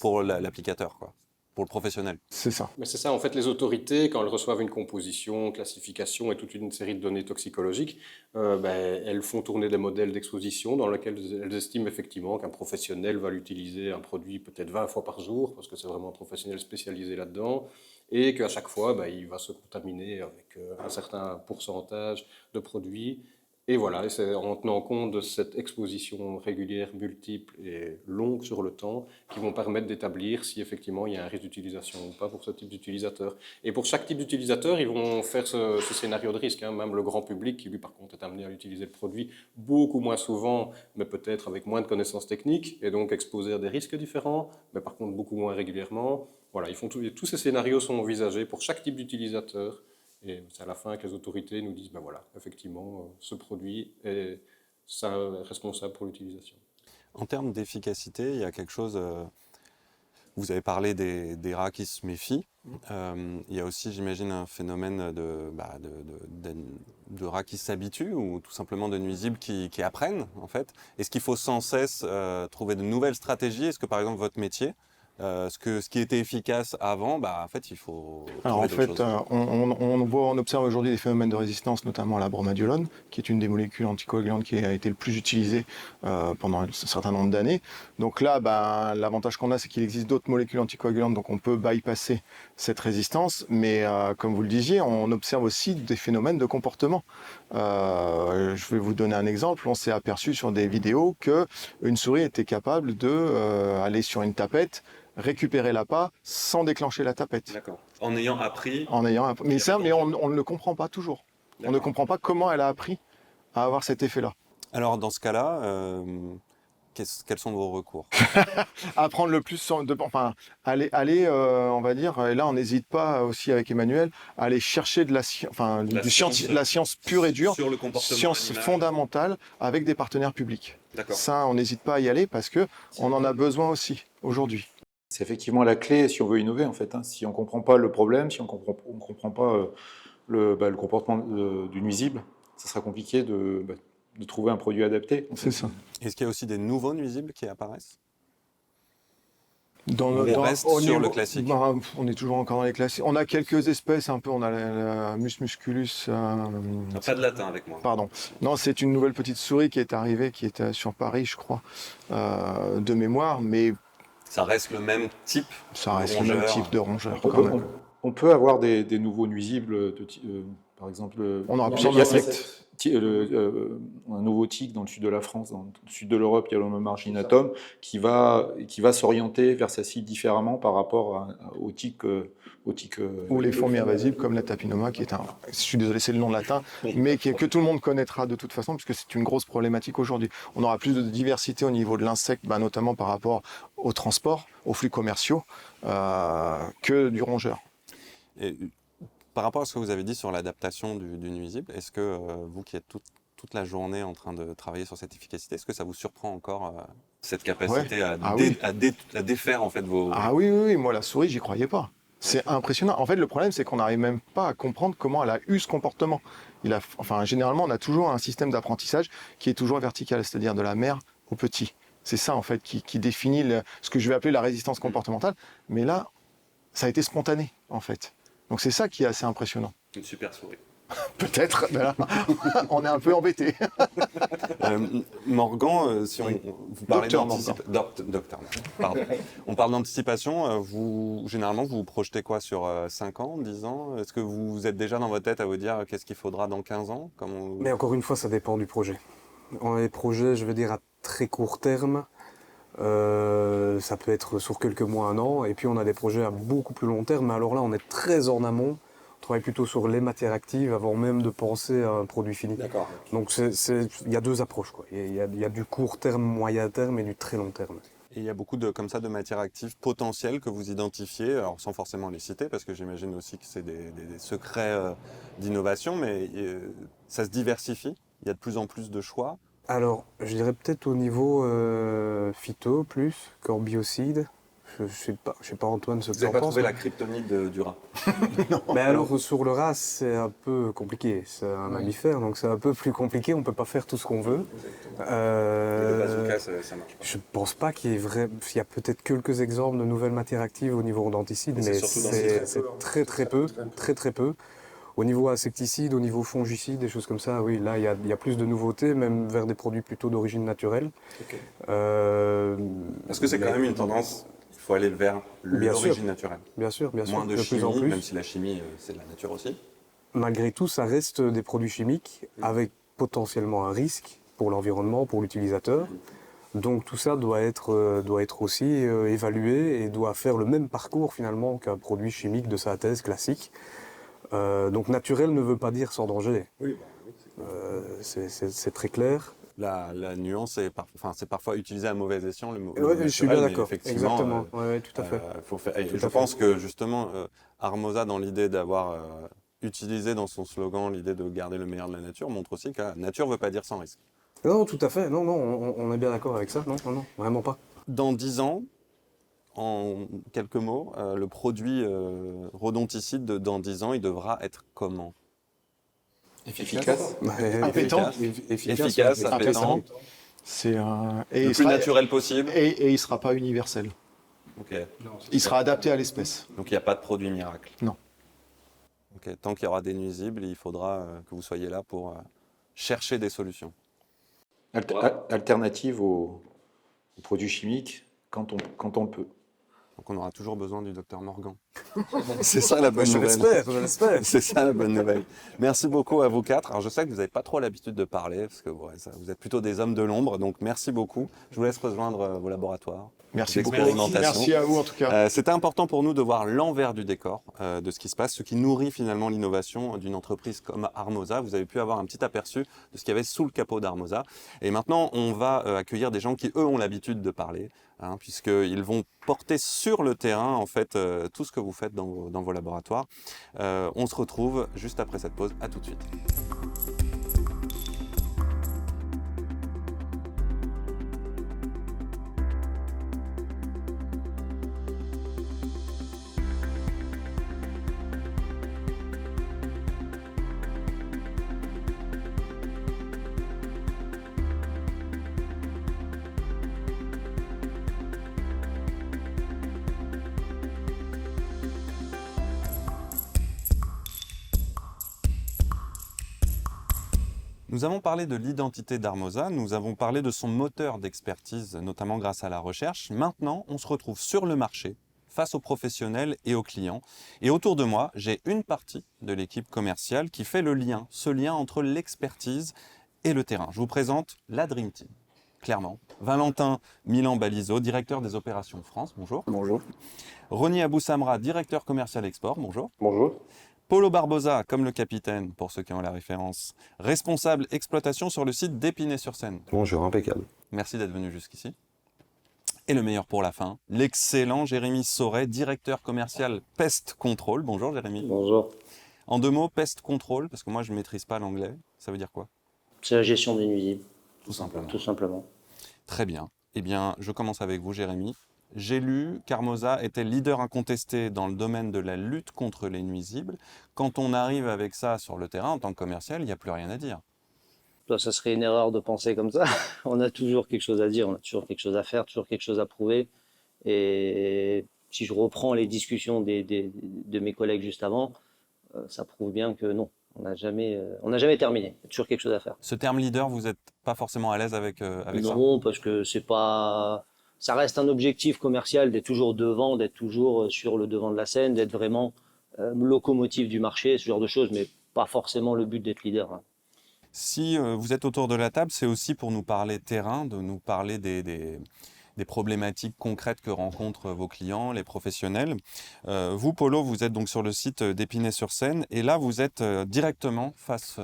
pour l'applicateur, quoi, pour le professionnel. C'est ça. Mais c'est ça, en fait, les autorités, quand elles reçoivent une composition, classification et toute une série de données toxicologiques, elles font tourner des modèles d'exposition dans lesquels elles estiment effectivement qu'un professionnel va l'utiliser un produit peut-être 20 fois par jour, parce que c'est vraiment un professionnel spécialisé là-dedans, et qu'à chaque fois, il va se contaminer avec un certain pourcentage de produits. Et voilà, et c'est en tenant compte de cette exposition régulière, multiple et longue sur le temps qui vont permettre d'établir si effectivement il y a un risque d'utilisation ou pas pour ce type d'utilisateur. Et pour chaque type d'utilisateur, ils vont faire ce scénario de risque. Même le grand public qui, lui, par contre, est amené à utiliser le produit beaucoup moins souvent, mais peut-être avec moins de connaissances techniques, et donc exposé à des risques différents, mais par contre beaucoup moins régulièrement. Voilà, tous ces scénarios sont envisagés pour chaque type d'utilisateur. Et c'est à la fin que les autorités nous disent, voilà, effectivement, ce produit est responsable pour l'utilisation. En termes d'efficacité, il y a quelque chose... vous avez parlé des rats qui se méfient. Il y a aussi, j'imagine, un phénomène de rats qui s'habituent ou tout simplement de nuisibles qui apprennent, en fait. Est-ce qu'il faut sans cesse trouver de nouvelles stratégies? Est-ce que, par exemple, votre métier, ce qui était efficace avant, en fait, il faut Alors en trouver fait, d'autres choses. on observe aujourd'hui des phénomènes de résistance, notamment à la bromadiolone, qui est une des molécules anticoagulantes qui a été le plus utilisée pendant un certain nombre d'années. Donc là, l'avantage qu'on a, c'est qu'il existe d'autres molécules anticoagulantes, donc on peut bypasser cette résistance. Mais comme vous le disiez, on observe aussi des phénomènes de comportement. Je vais vous donner un exemple. On s'est aperçu sur des vidéos qu'une souris était capable d'aller sur une tapette, récupérer l'appât sans déclencher la tapette. D'accord. En ayant appris... Mais on ne le comprend pas toujours. On ne comprend pas comment elle a appris à avoir cet effet-là. Alors, dans ce cas-là, quels sont vos recours? Apprendre le plus, aller, on va dire, et là on n'hésite pas aussi avec Emmanuel, à aller chercher de la science pure et dure, sur le comportement science animal. fondamentale avec des partenaires publics. D'accord. Ça, on n'hésite pas à y aller parce qu'on en a besoin aussi aujourd'hui. C'est effectivement la clé si on veut innover en fait. Si on ne comprend pas le problème, si on ne comprend pas le comportement du nuisible, ça sera compliqué de trouver un produit adapté. C'est ça. Est-ce qu'il y a aussi des nouveaux nuisibles qui apparaissent? On reste sur le classique. On est toujours encore dans les classiques. On a quelques espèces un peu, on a la Mus musculus. Pas de latin avec moi. Pardon. Non, c'est une nouvelle petite souris qui est arrivée, qui était sur Paris, je crois, de mémoire, mais Ça reste le même type ça reste de le même rongeur. type de rongeur quand même. On peut avoir des nouveaux nuisibles, par exemple, On aura il y a- plusieurs il y a- insectes. un nouveau tic dans le sud de la France, dans le sud de l'Europe, il y a l'Homo marginatum, qui va s'orienter vers sa cible différemment par rapport au tic. Ou les fourmis invasives comme la tapinoma, qui est je suis désolé, c'est le nom latin, mais que tout le monde connaîtra de toute façon, puisque c'est une grosse problématique aujourd'hui. On aura plus de diversité au niveau de l'insecte, notamment par rapport au transport, aux flux commerciaux, que du rongeur. Et, par rapport à ce que vous avez dit sur l'adaptation du nuisible, est-ce que vous qui êtes toute la journée en train de travailler sur cette efficacité, est-ce que ça vous surprend encore cette capacité à défaire en fait vos... Ah oui, moi la souris, j'y croyais pas. C'est impressionnant. En fait, le problème, c'est qu'on n'arrive même pas à comprendre comment elle a eu ce comportement. Généralement, on a toujours un système d'apprentissage qui est toujours vertical, c'est-à-dire de la mère au petit. C'est ça, en fait, qui définit ce que je vais appeler la résistance comportementale. Mais là, ça a été spontané, en fait. Donc c'est ça qui est assez impressionnant. Une super souris. Peut-être, mais là, on est un peu embêté. Morgan, si Oui. vous parlez Docteur docteur, pardon. On parle d'anticipation, généralement vous projetez quoi sur 5 ans, 10 ans? Est-ce que vous êtes déjà dans votre tête à vous dire qu'est-ce qu'il faudra dans 15 ans? Mais encore une fois, ça dépend du projet. On a des projets, je veux dire, à très court terme. Ça peut être sur quelques mois, un an. Et puis on a des projets à beaucoup plus long terme. Mais alors là, on est très en amont. On travaille plutôt sur les matières actives avant même de penser à un produit fini. D'accord. Donc il y a deux approches, quoi. Il y a du court terme, moyen terme et du très long terme. Et il y a beaucoup de matières actives potentielles que vous identifiez, alors sans forcément les citer, parce que j'imagine aussi que c'est des secrets d'innovation, mais ça se diversifie. Il y a de plus en plus de choix. Alors, je dirais peut-être au niveau phyto plus qu'en biocide. Je sais pas Antoine ce que tu en penses. la kryptonite du rat. Mais alors sur le ras, c'est un peu compliqué. C'est un mammifère, donc c'est un peu plus compliqué. On peut pas faire tout ce qu'on veut. Ça marche pas. Je pense pas qu'il y ait il y a peut-être quelques exemples de nouvelles matières actives au niveau denticide, mais c'est très peu, très peu. Au niveau insecticide, au niveau fongicide, des choses comme ça, oui, là il y a plus de nouveautés, même vers des produits plutôt d'origine naturelle. Parce que c'est quand même une tendance. Il faut aller vers l'origine naturelle. Bien sûr, Moins de chimie, plus en plus. même si la chimie, c'est de la nature aussi. Malgré tout, ça reste des produits chimiques avec potentiellement un risque pour l'environnement, pour l'utilisateur. Donc tout ça doit être aussi évalué et doit faire le même parcours finalement qu'un produit chimique de synthèse classique. Donc naturel ne veut pas dire sans danger. Oui, c'est très clair. La nuance, c'est parfois utilisé à mauvais escient le mot. Je suis bien d'accord. Effectivement, exactement. Tout à fait. Je pense que justement, Armoza, dans l'idée d'avoir utilisé dans son slogan l'idée de garder le meilleur de la nature, montre aussi que la nature ne veut pas dire sans risque. Non, tout à fait. Non, on est bien d'accord avec ça. Non, vraiment pas. Dans 10 ans, en quelques mots, le produit rodonticide dans 10 ans, il devra être comment? Efficace. Appétant. Efficace, appétant, C'est le plus naturel possible. Et il sera pas universel. Ok. Il sera adapté à l'espèce. Donc il n'y a pas de produit miracle. Non. Ok. Tant qu'il y aura des nuisibles, il faudra que vous soyez là pour chercher des solutions. Alternative aux produits chimiques quand on le peut. Donc on aura toujours besoin du docteur Morgan. C'est ça la bonne Je nouvelle. l'espère. C'est ça la bonne nouvelle. Merci beaucoup à vous quatre. Alors je sais que vous n'avez pas trop l'habitude de parler, parce que vous êtes plutôt des hommes de l'ombre, donc merci beaucoup. Je vous laisse rejoindre vos laboratoires. Merci beaucoup. L'expérimentation. Merci à vous en tout cas. C'était important pour nous de voir l'envers du décor de ce qui se passe, ce qui nourrit finalement l'innovation d'une entreprise comme Armoza. Vous avez pu avoir un petit aperçu de ce qu'il y avait sous le capot d'Armoza. Et maintenant, on va accueillir des gens qui, eux, ont l'habitude de parler, puisqu'ils vont porter sur le terrain, en fait, tout ce que vous faites dans vos laboratoires. On se retrouve juste après cette pause. À tout de suite. Nous avons parlé de l'identité d'Armoza, nous avons parlé de son moteur d'expertise, notamment grâce à la recherche. Maintenant, on se retrouve sur le marché, face aux professionnels et aux clients. Et autour de moi, j'ai une partie de l'équipe commerciale qui fait le lien, ce lien entre l'expertise et le terrain. Je vous présente la Dream Team. Clairement. Valentin Milan-Balizo, directeur des opérations France, bonjour. Bonjour. Rony Abou-Samra, directeur commercial export, bonjour. Bonjour. Polo Barbosa, comme le capitaine, pour ceux qui ont la référence, responsable exploitation sur le site d'Épinay-sur-Seine. Bonjour, impeccable. Merci d'être venu jusqu'ici. Et le meilleur pour la fin, l'excellent Jérémy Sauret, directeur commercial Pest Control. Bonjour Jérémy. Bonjour. En 2 mots, Pest Control, parce que moi je ne maîtrise pas l'anglais, ça veut dire quoi? C'est la gestion des nuisibles. Tout simplement. Tout simplement. Très bien. Eh bien, je commence avec vous Jérémy. J'ai lu qu'Armoza était leader incontesté dans le domaine de la lutte contre les nuisibles. Quand on arrive avec ça sur le terrain, en tant que commercial, il n'y a plus rien à dire. Ça serait une erreur de penser comme ça. On a toujours quelque chose à dire, on a toujours quelque chose à faire, toujours quelque chose à prouver. Et si je reprends les discussions de mes collègues juste avant, ça prouve bien que non, on n'a jamais terminé. Il y a toujours quelque chose à faire. Ce terme leader, vous n'êtes pas forcément à l'aise avec ça? Non, parce que c'est pas... Ça reste un objectif commercial d'être toujours devant, d'être toujours sur le devant de la scène, d'être vraiment locomotive du marché, ce genre de choses, mais pas forcément le but d'être leader. Si vous êtes autour de la table, c'est aussi pour nous parler terrain, de nous parler des problématiques concrètes que rencontrent vos clients, les professionnels. Vous, Polo, vous êtes donc sur le site d'Épinay-sur-Seine, et là, vous êtes directement face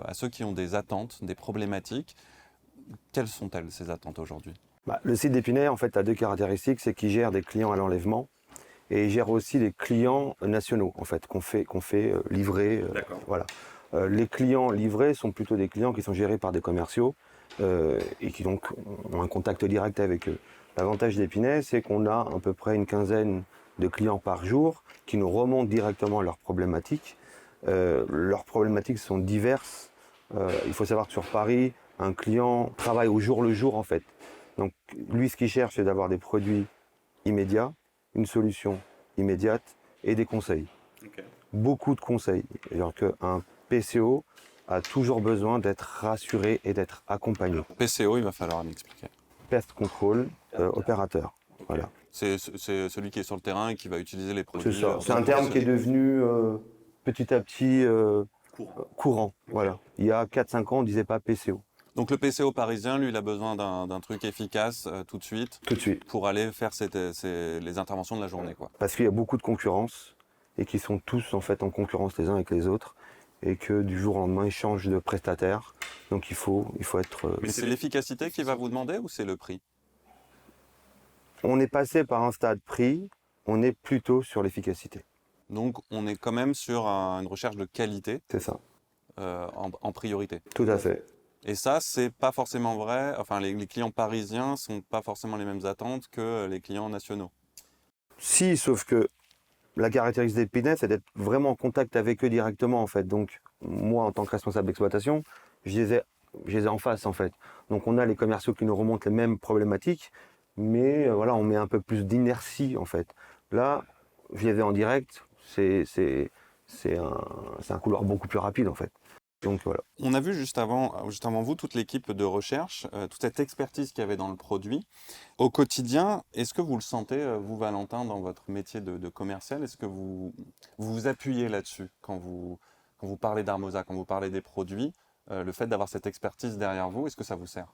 à ceux qui ont des attentes, des problématiques. Quelles sont-elles, ces attentes aujourd'hui ? Le site d'Épinay, en fait, a 2 caractéristiques, c'est qu'il gère des clients à l'enlèvement et il gère aussi des clients nationaux, en fait, qu'on fait livrer. Voilà. Les clients livrés sont plutôt des clients qui sont gérés par des commerciaux et qui donc ont un contact direct avec eux. L'avantage d'Épinay, c'est qu'on a à peu près une quinzaine de clients par jour qui nous remontent directement leurs problématiques. Leurs problématiques sont diverses. Il faut savoir que sur Paris, un client travaille au jour le jour en fait. Donc lui, ce qu'il cherche, c'est d'avoir des produits immédiats, une solution immédiate et des conseils. Okay. Beaucoup de conseils. Alors qu'un PCO a toujours besoin d'être rassuré et d'être accompagné. PCO, il va falloir m'expliquer. Pest Control Opérateur. Okay. Voilà. C'est celui qui est sur le terrain et qui va utiliser les produits. C'est ça. C'est un terme qui est devenu petit à petit courant. Voilà. Il y a 4-5 ans, on ne disait pas PCO. Donc le PCO parisien, lui, il a besoin d'un truc efficace tout de suite. Tout de suite. Pour aller faire les interventions de la journée, quoi. Parce qu'il y a beaucoup de concurrence et qu'ils sont tous en fait en concurrence les uns avec les autres et que du jour au lendemain, ils changent de prestataire. Donc il faut être... Mais c'est l'efficacité qui va vous demander ou c'est le prix? On est passé par un stade prix, on est plutôt sur l'efficacité. Donc on est quand même sur une recherche de qualité. C'est ça. En priorité. Tout à fait. Et ça, c'est pas forcément vrai. Enfin, les clients parisiens sont pas forcément les mêmes attentes que les clients nationaux. Si, sauf que la caractéristique d'Épinay, c'est d'être vraiment en contact avec eux directement, en fait. Donc, moi, en tant que responsable d'exploitation, je les ai en face, en fait. Donc, on a les commerciaux qui nous remontent les mêmes problématiques, mais voilà, on met un peu plus d'inertie, en fait. Là, je les ai en direct, c'est un couloir beaucoup plus rapide, en fait. Donc, voilà. On a vu juste avant vous toute l'équipe de recherche, toute cette expertise qu'il y avait dans le produit. Au quotidien, est-ce que vous le sentez, vous Valentin, dans votre métier de commercial? Est-ce que vous vous appuyez là-dessus quand vous parlez d'Armosa, quand vous parlez des produits, le fait d'avoir cette expertise derrière vous, est-ce que ça vous sert?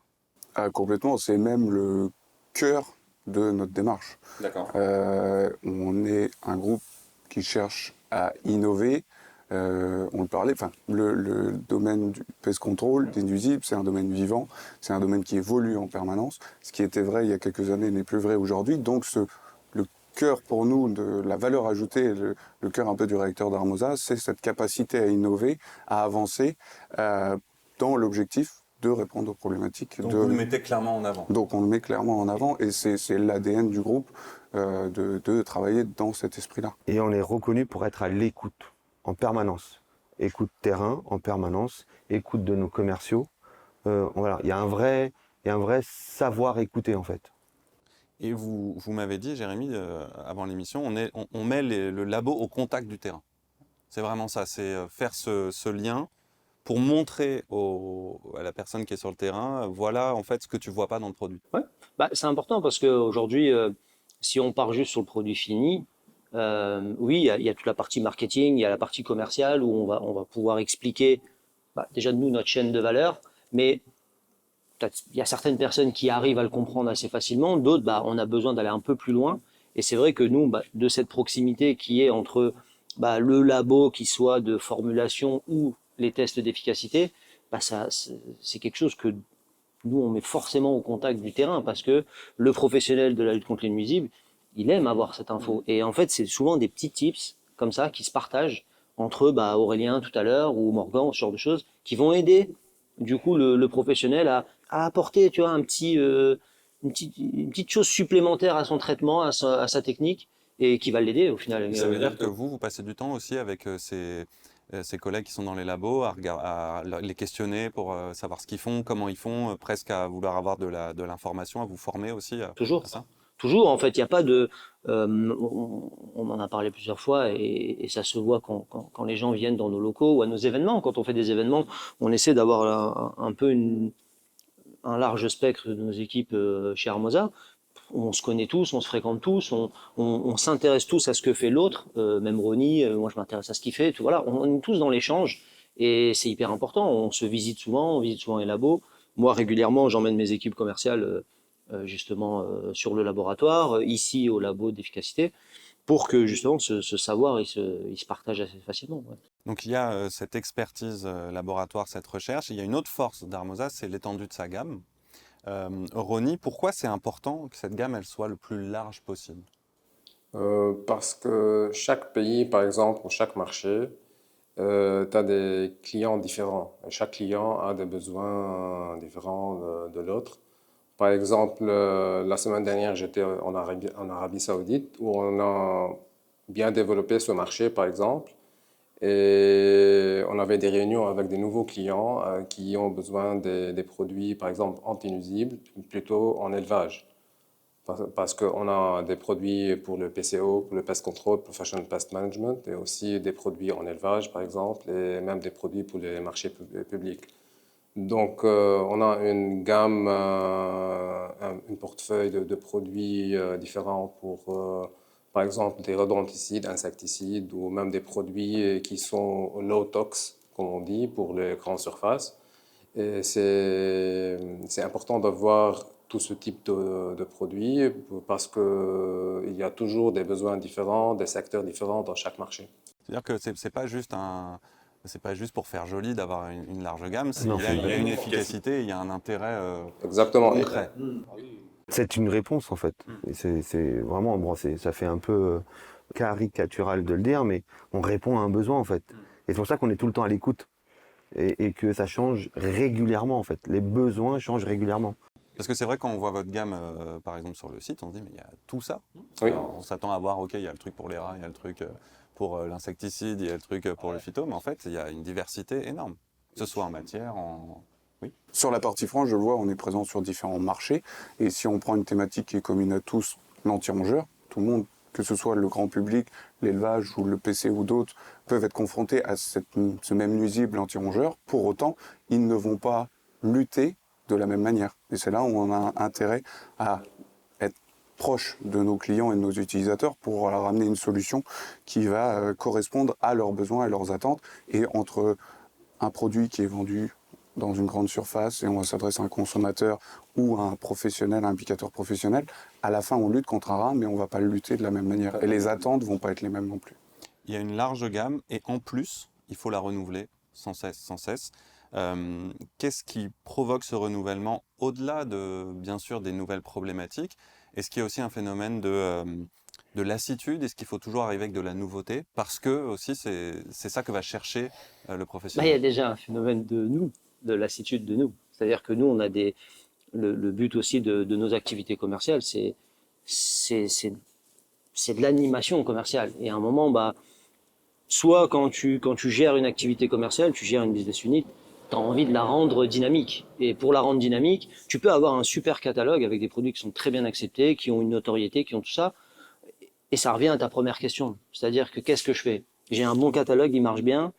Complètement, c'est même le cœur de notre démarche. D'accord. On est un groupe qui cherche à innover. On le parlait, enfin, le domaine du pest control, des nuisibles, c'est un domaine vivant, c'est un domaine qui évolue en permanence. Ce qui était vrai il y a quelques années n'est plus vrai aujourd'hui. Donc le cœur pour nous de la valeur ajoutée, le cœur un peu du réacteur d'Armosa, c'est cette capacité à innover, à avancer dans l'objectif de répondre aux problématiques. Donc vous le mettez clairement en avant. Donc on le met clairement en avant et c'est l'ADN du groupe de travailler dans cet esprit-là. Et on est reconnu pour être à l'écoute en permanence. Écoute terrain en permanence, écoute de nos commerciaux. Voilà, il y a un vrai savoir écouter en fait. Et vous m'avez dit, Jérémy, avant l'émission, on met le labo au contact du terrain. C'est vraiment ça, c'est faire ce lien pour montrer à la personne qui est sur le terrain, voilà en fait ce que tu vois pas dans le produit. Ouais. Bah, c'est important parce qu'aujourd'hui, si on part juste sur le produit fini, oui, il y a toute la partie marketing, il y a la partie commerciale où on va pouvoir expliquer déjà nous notre chaîne de valeur, mais il y a certaines personnes qui arrivent à le comprendre assez facilement, d'autres on a besoin d'aller un peu plus loin. Et c'est vrai que nous, de cette proximité qui est entre le labo, qui soit de formulation ou les tests d'efficacité, c'est quelque chose que nous on met forcément au contact du terrain parce que le professionnel de la lutte contre les nuisibles, il aime avoir cette info. Et en fait, c'est souvent des petits tips comme ça qui se partagent entre Aurélien tout à l'heure ou Morgan, ce genre de choses, qui vont aider du coup le professionnel à apporter, tu vois, une petite chose supplémentaire à son traitement, à sa technique, et qui va l'aider au final. Ça veut dire que vous passez du temps aussi avec ces collègues qui sont dans les labos à les questionner pour savoir ce qu'ils font, comment ils font, presque à vouloir avoir de l'information, à vous former aussi. Toujours. À ça. Toujours, en fait, il n'y a pas de... on en a parlé plusieurs fois et ça se voit quand les gens viennent dans nos locaux ou à nos événements. Quand on fait des événements, on essaie d'avoir un peu un large spectre de nos équipes chez Armosa. On se connaît tous, on se fréquente tous, on s'intéresse tous à ce que fait l'autre, même Ronnie, moi je m'intéresse à ce qu'il fait, tout, voilà, on est tous dans l'échange et c'est hyper important. On se visite souvent, les labos. Moi régulièrement, j'emmène mes équipes commerciales justement sur le laboratoire, ici au labo d'efficacité, pour que justement ce savoir il se partage assez facilement. Ouais. Donc il y a cette expertise laboratoire, cette recherche. Il y a une autre force d'Armosa, c'est l'étendue de sa gamme. Ronnie, pourquoi c'est important que cette gamme elle soit le plus large possible? Parce que chaque pays, par exemple, ou chaque marché, tu as des clients différents. Et chaque client a des besoins différents de l'autre. Par exemple, la semaine dernière, j'étais en Arabie Saoudite où on a bien développé ce marché, par exemple. Et on avait des réunions avec des nouveaux clients qui ont besoin des produits, par exemple, anti-nuisibles, plutôt en élevage. Parce qu'on a des produits pour le PCO, pour le Pest Control, Professional Pest Management, et aussi des produits en élevage, par exemple, et même des produits pour les marchés publics. Donc, on a une gamme, un portefeuille de produits différents pour, par exemple, des rodenticides, insecticides, ou même des produits qui sont low tox, comme on dit, pour les grandes surfaces. Et c'est important d'avoir tout ce type de produits parce qu'il y a toujours des besoins différents, des secteurs différents dans chaque marché. C'est-à-dire que c'est pas juste c'est pas juste pour faire joli d'avoir une large gamme, Non, il y a une efficacité, il y a un intérêt Exactement. concret. C'est une réponse en fait. Et c'est vraiment, bon, ça fait un peu caricatural de le dire, mais on répond à un besoin en fait. Et c'est pour ça qu'on est tout le temps à l'écoute et que ça change régulièrement en fait. Les besoins changent régulièrement. Parce que c'est vrai quand on voit votre gamme, par exemple sur le site, on se dit mais il y a tout ça. Oui. Alors, on s'attend à voir, ok, il y a le truc pour les rats, il y a le truc pour l'insecticide, il y a le truc pour le phyto, mais en fait il y a une diversité énorme, que ce soit en matière, Oui. Sur la partie France, je le vois, on est présent sur différents marchés. Et si on prend une thématique qui est commune à tous, l'anti-rongeur, tout le monde, que ce soit le grand public, l'élevage ou le PC ou d'autres, peuvent être confrontés à ce même nuisible anti-rongeur. Pour autant, ils ne vont pas lutter de la même manière. Et c'est là où on a intérêt à être proche de nos clients et de nos utilisateurs pour leur amener une solution qui va correspondre à leurs besoins, à leurs attentes. Et entre un produit qui est vendu dans une grande surface et on va s'adresser à un consommateur ou à un professionnel, un applicateur professionnel, à la fin on lutte contre un rat, mais on ne va pas lutter de la même manière. Et les attentes ne vont pas être les mêmes non plus. Il y a une large gamme et en plus, il faut la renouveler sans cesse, sans cesse. Qu'est-ce qui provoque ce renouvellement au-delà de, bien sûr, des nouvelles problématiques? Est-ce qu'il y a aussi un phénomène de lassitude? Est-ce qu'il faut toujours arriver avec de la nouveauté? Parce que aussi, c'est ça que va chercher le professionnel. Il y a déjà un phénomène de lassitude de nous. C'est-à-dire que nous, on a le but aussi de nos activités commerciales, c'est de l'animation commerciale. Et à un moment, soit quand tu gères une activité commerciale, tu gères une business unit, tu as envie de la rendre dynamique. Et pour la rendre dynamique, tu peux avoir un super catalogue avec des produits qui sont très bien acceptés, qui ont une notoriété, qui ont tout ça. Et ça revient à ta première question. C'est-à-dire que qu'est-ce que je fais? J'ai un bon catalogue, il marche bien.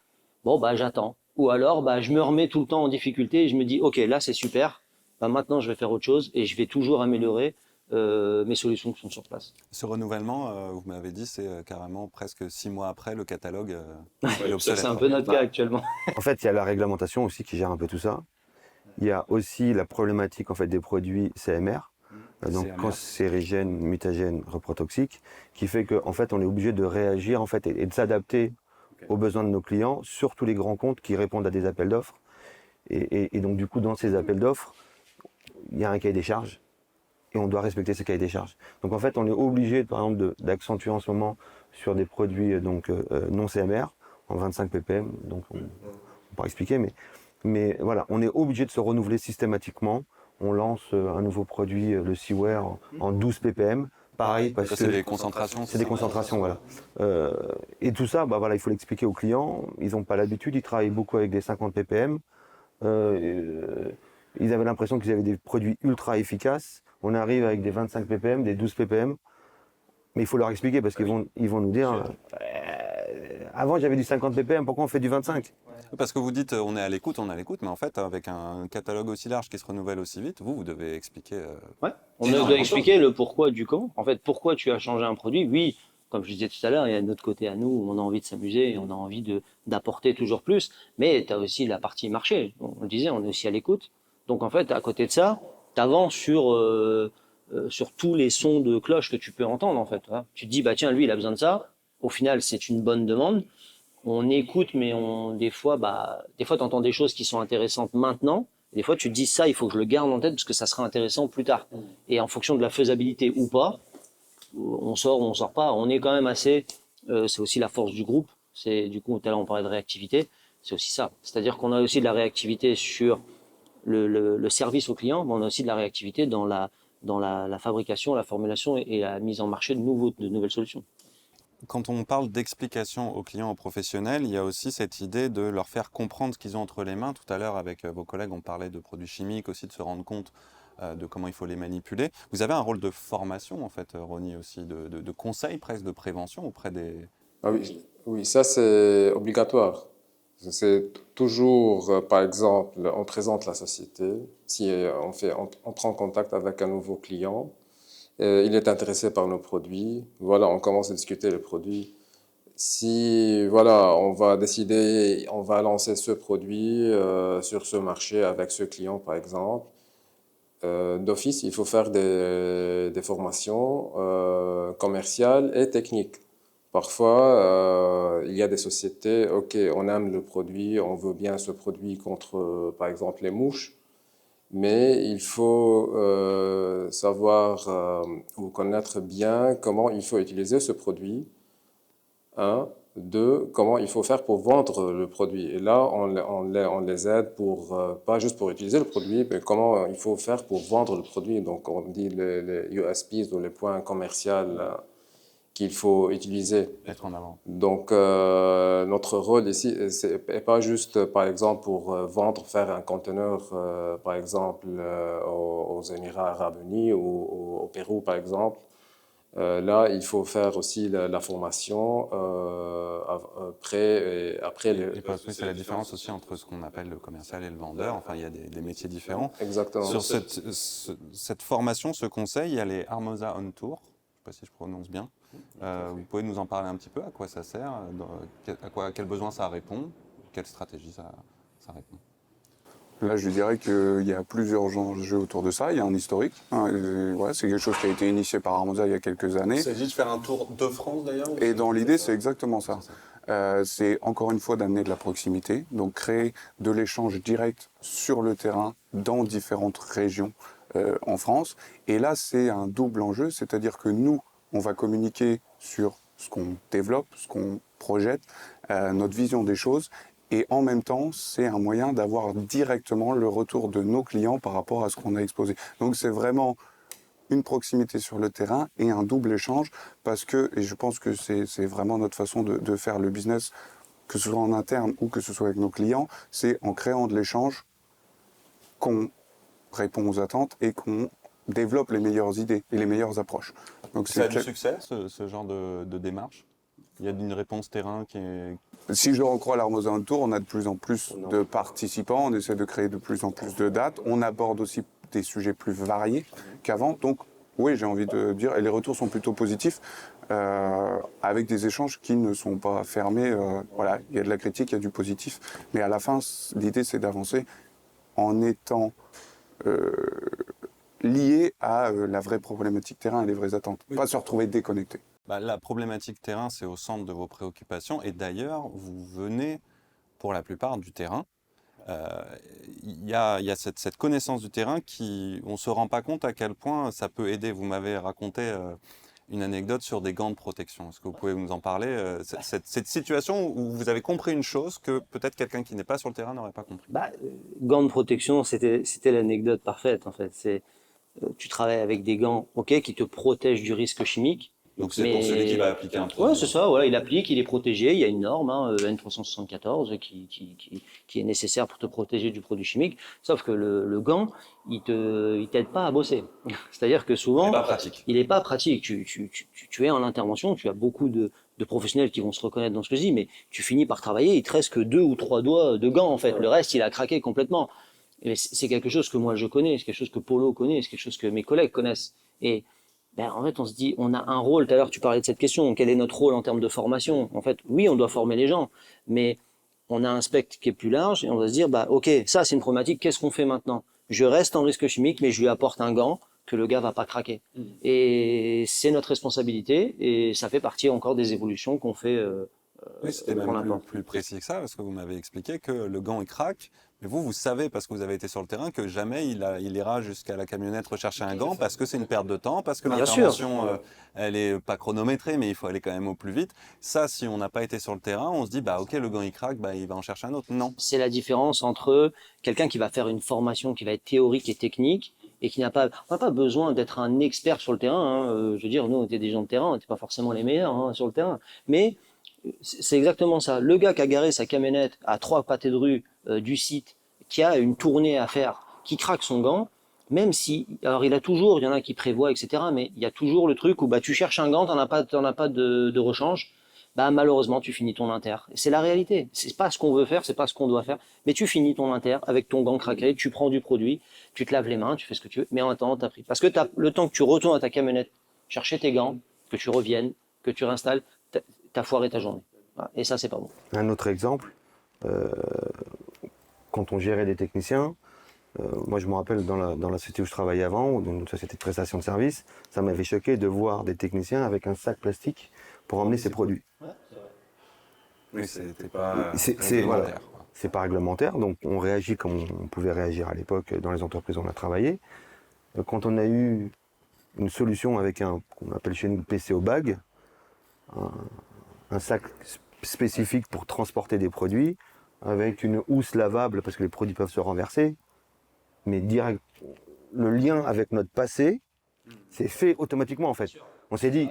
Bon, j'attends. Ou alors, je me remets tout le temps en difficulté et je me dis, OK, là, c'est super. Maintenant, je vais faire autre chose et je vais toujours améliorer mes solutions qui sont sur place. Ce renouvellement, vous m'avez dit, c'est carrément presque 6 mois après le catalogue est obsolète. C'est un peu notre cas actuellement. En fait, il y a la réglementation aussi qui gère un peu tout ça. Il y a aussi la problématique en fait des produits CMR, donc cancérigènes, mutagènes, reprotoxiques, qui fait qu'en fait, on est obligé de réagir en fait et de s'adapter aux besoins de nos clients, surtout les grands comptes qui répondent à des appels d'offres. Et donc, du coup, dans ces appels d'offres, il y a un cahier des charges et on doit respecter ce cahier des charges. Donc, en fait, on est obligé, par exemple, d'accentuer en ce moment sur des produits non CMR, en 25 ppm. Donc, on pourra expliquer, mais voilà, on est obligé de se renouveler systématiquement. On lance un nouveau produit, le Seaware, en 12 ppm. Pareil, parce que c'est des concentrations. C'est des concentrations, voilà. Et tout ça, il faut l'expliquer aux clients. Ils n'ont pas l'habitude, ils travaillent beaucoup avec des 50 ppm. Ils avaient l'impression qu'ils avaient des produits ultra efficaces. On arrive avec des 25 ppm, des 12 ppm. Mais il faut leur expliquer parce qu'ils vont nous dire avant j'avais du 50 ppm, pourquoi on fait du 25? Parce que vous dites on est à l'écoute, mais en fait, avec un catalogue aussi large qui se renouvelle aussi vite, vous devez expliquer. On doit expliquer le pourquoi du comment. En fait, pourquoi tu as changé un produit? Oui, comme je disais tout à l'heure, il y a notre côté à nous où on a envie de s'amuser et on a envie d'apporter toujours plus. Mais tu as aussi la partie marché. On le disait, on est aussi à l'écoute. Donc en fait, à côté de ça, tu avances sur tous les sons de cloche que tu peux entendre en fait. Tu te dis tiens, lui il a besoin de ça. Au final, c'est une bonne demande. On écoute, mais des fois, tu entends des choses qui sont intéressantes maintenant. Des fois, tu te dis ça, il faut que je le garde en tête parce que ça sera intéressant plus tard. Et en fonction de la faisabilité ou pas, on sort ou on sort pas. On est quand même assez. C'est aussi la force du groupe. Du coup, tout à l'heure, on parlait de réactivité. C'est aussi ça. C'est-à-dire qu'on a aussi de la réactivité sur le service au client, mais on a aussi de la réactivité dans la fabrication, la formulation et la mise en marché de nouvelles solutions. Quand on parle d'explication aux clients, aux professionnels, il y a aussi cette idée de leur faire comprendre ce qu'ils ont entre les mains. Tout à l'heure, avec vos collègues, on parlait de produits chimiques, aussi de se rendre compte de comment il faut les manipuler. Vous avez un rôle de formation, en fait, Ronnie, aussi, de conseil, presque de prévention auprès des... Ah oui, oui, ça c'est obligatoire. C'est toujours, par exemple, on présente la société, si on prend contact avec un nouveau client, il est intéressé par nos produits, voilà, on commence à discuter les produits. Si, voilà, on va décider, on va lancer ce produit sur ce marché avec ce client, par exemple, d'office, il faut faire des formations commerciales et techniques. Parfois, il y a des sociétés, ok, on aime le produit, on veut bien ce produit contre, par exemple, les mouches, mais il faut savoir ou connaître bien comment il faut utiliser ce produit. Un, deux, comment il faut faire pour vendre le produit. Et là, on les aide pour, pas juste pour utiliser le produit, mais comment il faut faire pour vendre le produit. Donc, on dit les USPs ou les points commerciaux qu'il faut utiliser. Mettre en avant. Donc, notre rôle ici n'est pas juste, par exemple, pour vendre, faire un conteneur, par exemple, aux Émirats Arabes Unis ou au Pérou, par exemple. Là, il faut faire aussi la formation après les... Et parce que c'est la différence aussi entre ce qu'on appelle le commercial et le vendeur. Enfin, il y a des métiers différents. Exactement. Sur cette formation, ce conseil, il y a les Armosa On Tour. Je ne sais pas si je prononce bien. Vous pouvez nous en parler un petit peu, à quoi ça sert, à quel besoin ça répond, quelle stratégie ça répond. Là, je dirais qu'il y a plusieurs enjeux autour de ça. Il y a un historique. Ouais, c'est quelque chose qui a été initié par Armosa il y a quelques années. Il s'agit de faire un tour de France d'ailleurs. Et dans l'idée, c'est exactement ça. C'est encore une fois d'amener de la proximité, donc créer de l'échange direct sur le terrain dans différentes régions en France. Et là, c'est un double enjeu, c'est-à-dire que nous, on va communiquer sur ce qu'on développe, ce qu'on projette, notre vision des choses. Et en même temps, c'est un moyen d'avoir directement le retour de nos clients par rapport à ce qu'on a exposé. Donc c'est vraiment une proximité sur le terrain et un double échange parce que, et je pense que c'est vraiment notre façon de faire le business, que ce soit en interne ou que ce soit avec nos clients, c'est en créant de l'échange qu'on répond aux attentes et qu'on développe les meilleures idées et les meilleures approches. Donc ça a du succès, ce genre de démarche? Il y a une réponse terrain qui est... Si je recrois l'Armosa On Tour, on a de plus en plus de participants, on essaie de créer de plus en plus de dates, on aborde aussi des sujets plus variés qu'avant, donc oui, j'ai envie de dire, et les retours sont plutôt positifs, avec des échanges qui ne sont pas fermés, voilà, il y a de la critique, il y a du positif, mais à la fin, l'idée c'est d'avancer en étant lié à la vraie problématique terrain et les vraies attentes, pas se retrouver déconnecté. La problématique terrain, c'est au centre de vos préoccupations. Et d'ailleurs, vous venez, pour la plupart, du terrain. Il y a cette connaissance du terrain on ne se rend pas compte à quel point ça peut aider. Vous m'avez raconté une anecdote sur des gants de protection. Est-ce que vous pouvez nous en parler cette situation où vous avez compris une chose que peut-être quelqu'un qui n'est pas sur le terrain n'aurait pas compris. Gants de protection, c'était l'anecdote parfaite, en fait. Tu travailles avec des gants, qui te protègent du risque chimique. Donc c'est pour celui qui va appliquer un produit. Ouais, c'est ça, voilà, il applique, il est protégé, il y a une norme, N374, qui est nécessaire pour te protéger du produit chimique, sauf que le gant, il t'aide pas à bosser. C'est-à-dire que souvent, il est pas pratique. Tu es en intervention, tu as beaucoup de professionnels qui vont se reconnaître dans ce que je dis, mais tu finis par travailler, il te reste que 2 ou 3 doigts de gants, en fait. Le reste, il a craqué complètement. Et c'est quelque chose que moi je connais, c'est quelque chose que Polo connaît, c'est quelque chose que mes collègues connaissent. Et en fait, on se dit, on a un rôle. Tout à l'heure, tu parlais de cette question. Quel est notre rôle en termes de formation? En fait, oui, on doit former les gens, mais on a un spectre qui est plus large et on doit se dire, ok, ça c'est une problématique. Qu'est-ce qu'on fait maintenant? Je reste en risque chimique, mais je lui apporte un gant que le gars va pas craquer. Et c'est notre responsabilité et ça fait partie encore des évolutions qu'on fait. Oui, c'était même plus précis que ça, parce que vous m'avez expliqué que le gant il craque, Mais vous savez, parce que vous avez été sur le terrain, que jamais il ira jusqu'à la camionnette rechercher un gant, parce que c'est une perte de temps, parce que Bien l'intervention, elle est pas chronométrée, mais il faut aller quand même au plus vite. Ça, si on n'a pas été sur le terrain, on se dit, bah ok, le gant il craque, bah il va en chercher un autre. Non. C'est la différence entre quelqu'un qui va faire une formation qui va être théorique et technique et qui n'a pas, on n'a pas besoin d'être un expert sur le terrain. Hein. Je veux dire, nous, on était des gens de terrain, on n'était pas forcément les meilleurs hein, sur le terrain. Mais c'est exactement ça. Le gars qui a garé sa camionnette à 3 pâtés de rue du site, qui a une tournée à faire, qui craque son gant, même si, alors il y en a qui prévoient, etc. Mais il y a toujours le truc où bah tu cherches un gant, t'en as pas de rechange. Bah malheureusement tu finis ton inter. C'est la réalité. C'est pas ce qu'on veut faire, c'est pas ce qu'on doit faire. Mais tu finis ton inter avec ton gant craqué, tu prends du produit, tu te laves les mains, tu fais ce que tu veux. Mais en attendant t'as pris. Parce que le temps que tu retournes à ta camionnette, chercher tes gants, que tu reviennes, que tu réinstalles, t'as foiré ta journée. Voilà. Et ça c'est pas bon. Un autre exemple, quand on gérait des techniciens, moi je me rappelle dans la société où je travaillais avant, ou dans une société de prestation de services, ça m'avait choqué de voir des techniciens avec un sac plastique pour emmener ses produits. Ouais, c'est vrai. Oui, c'était pas C'est voilà, c'est pas réglementaire, donc on réagit comme on pouvait réagir à l'époque dans les entreprises où on a travaillé. Quand on a eu une solution avec qu'on appelle chez nous le PCO bag, un sac spécifique pour transporter des produits, avec une housse lavable parce que les produits peuvent se renverser, mais direct, le lien avec notre passé, c'est fait automatiquement en fait. On s'est dit,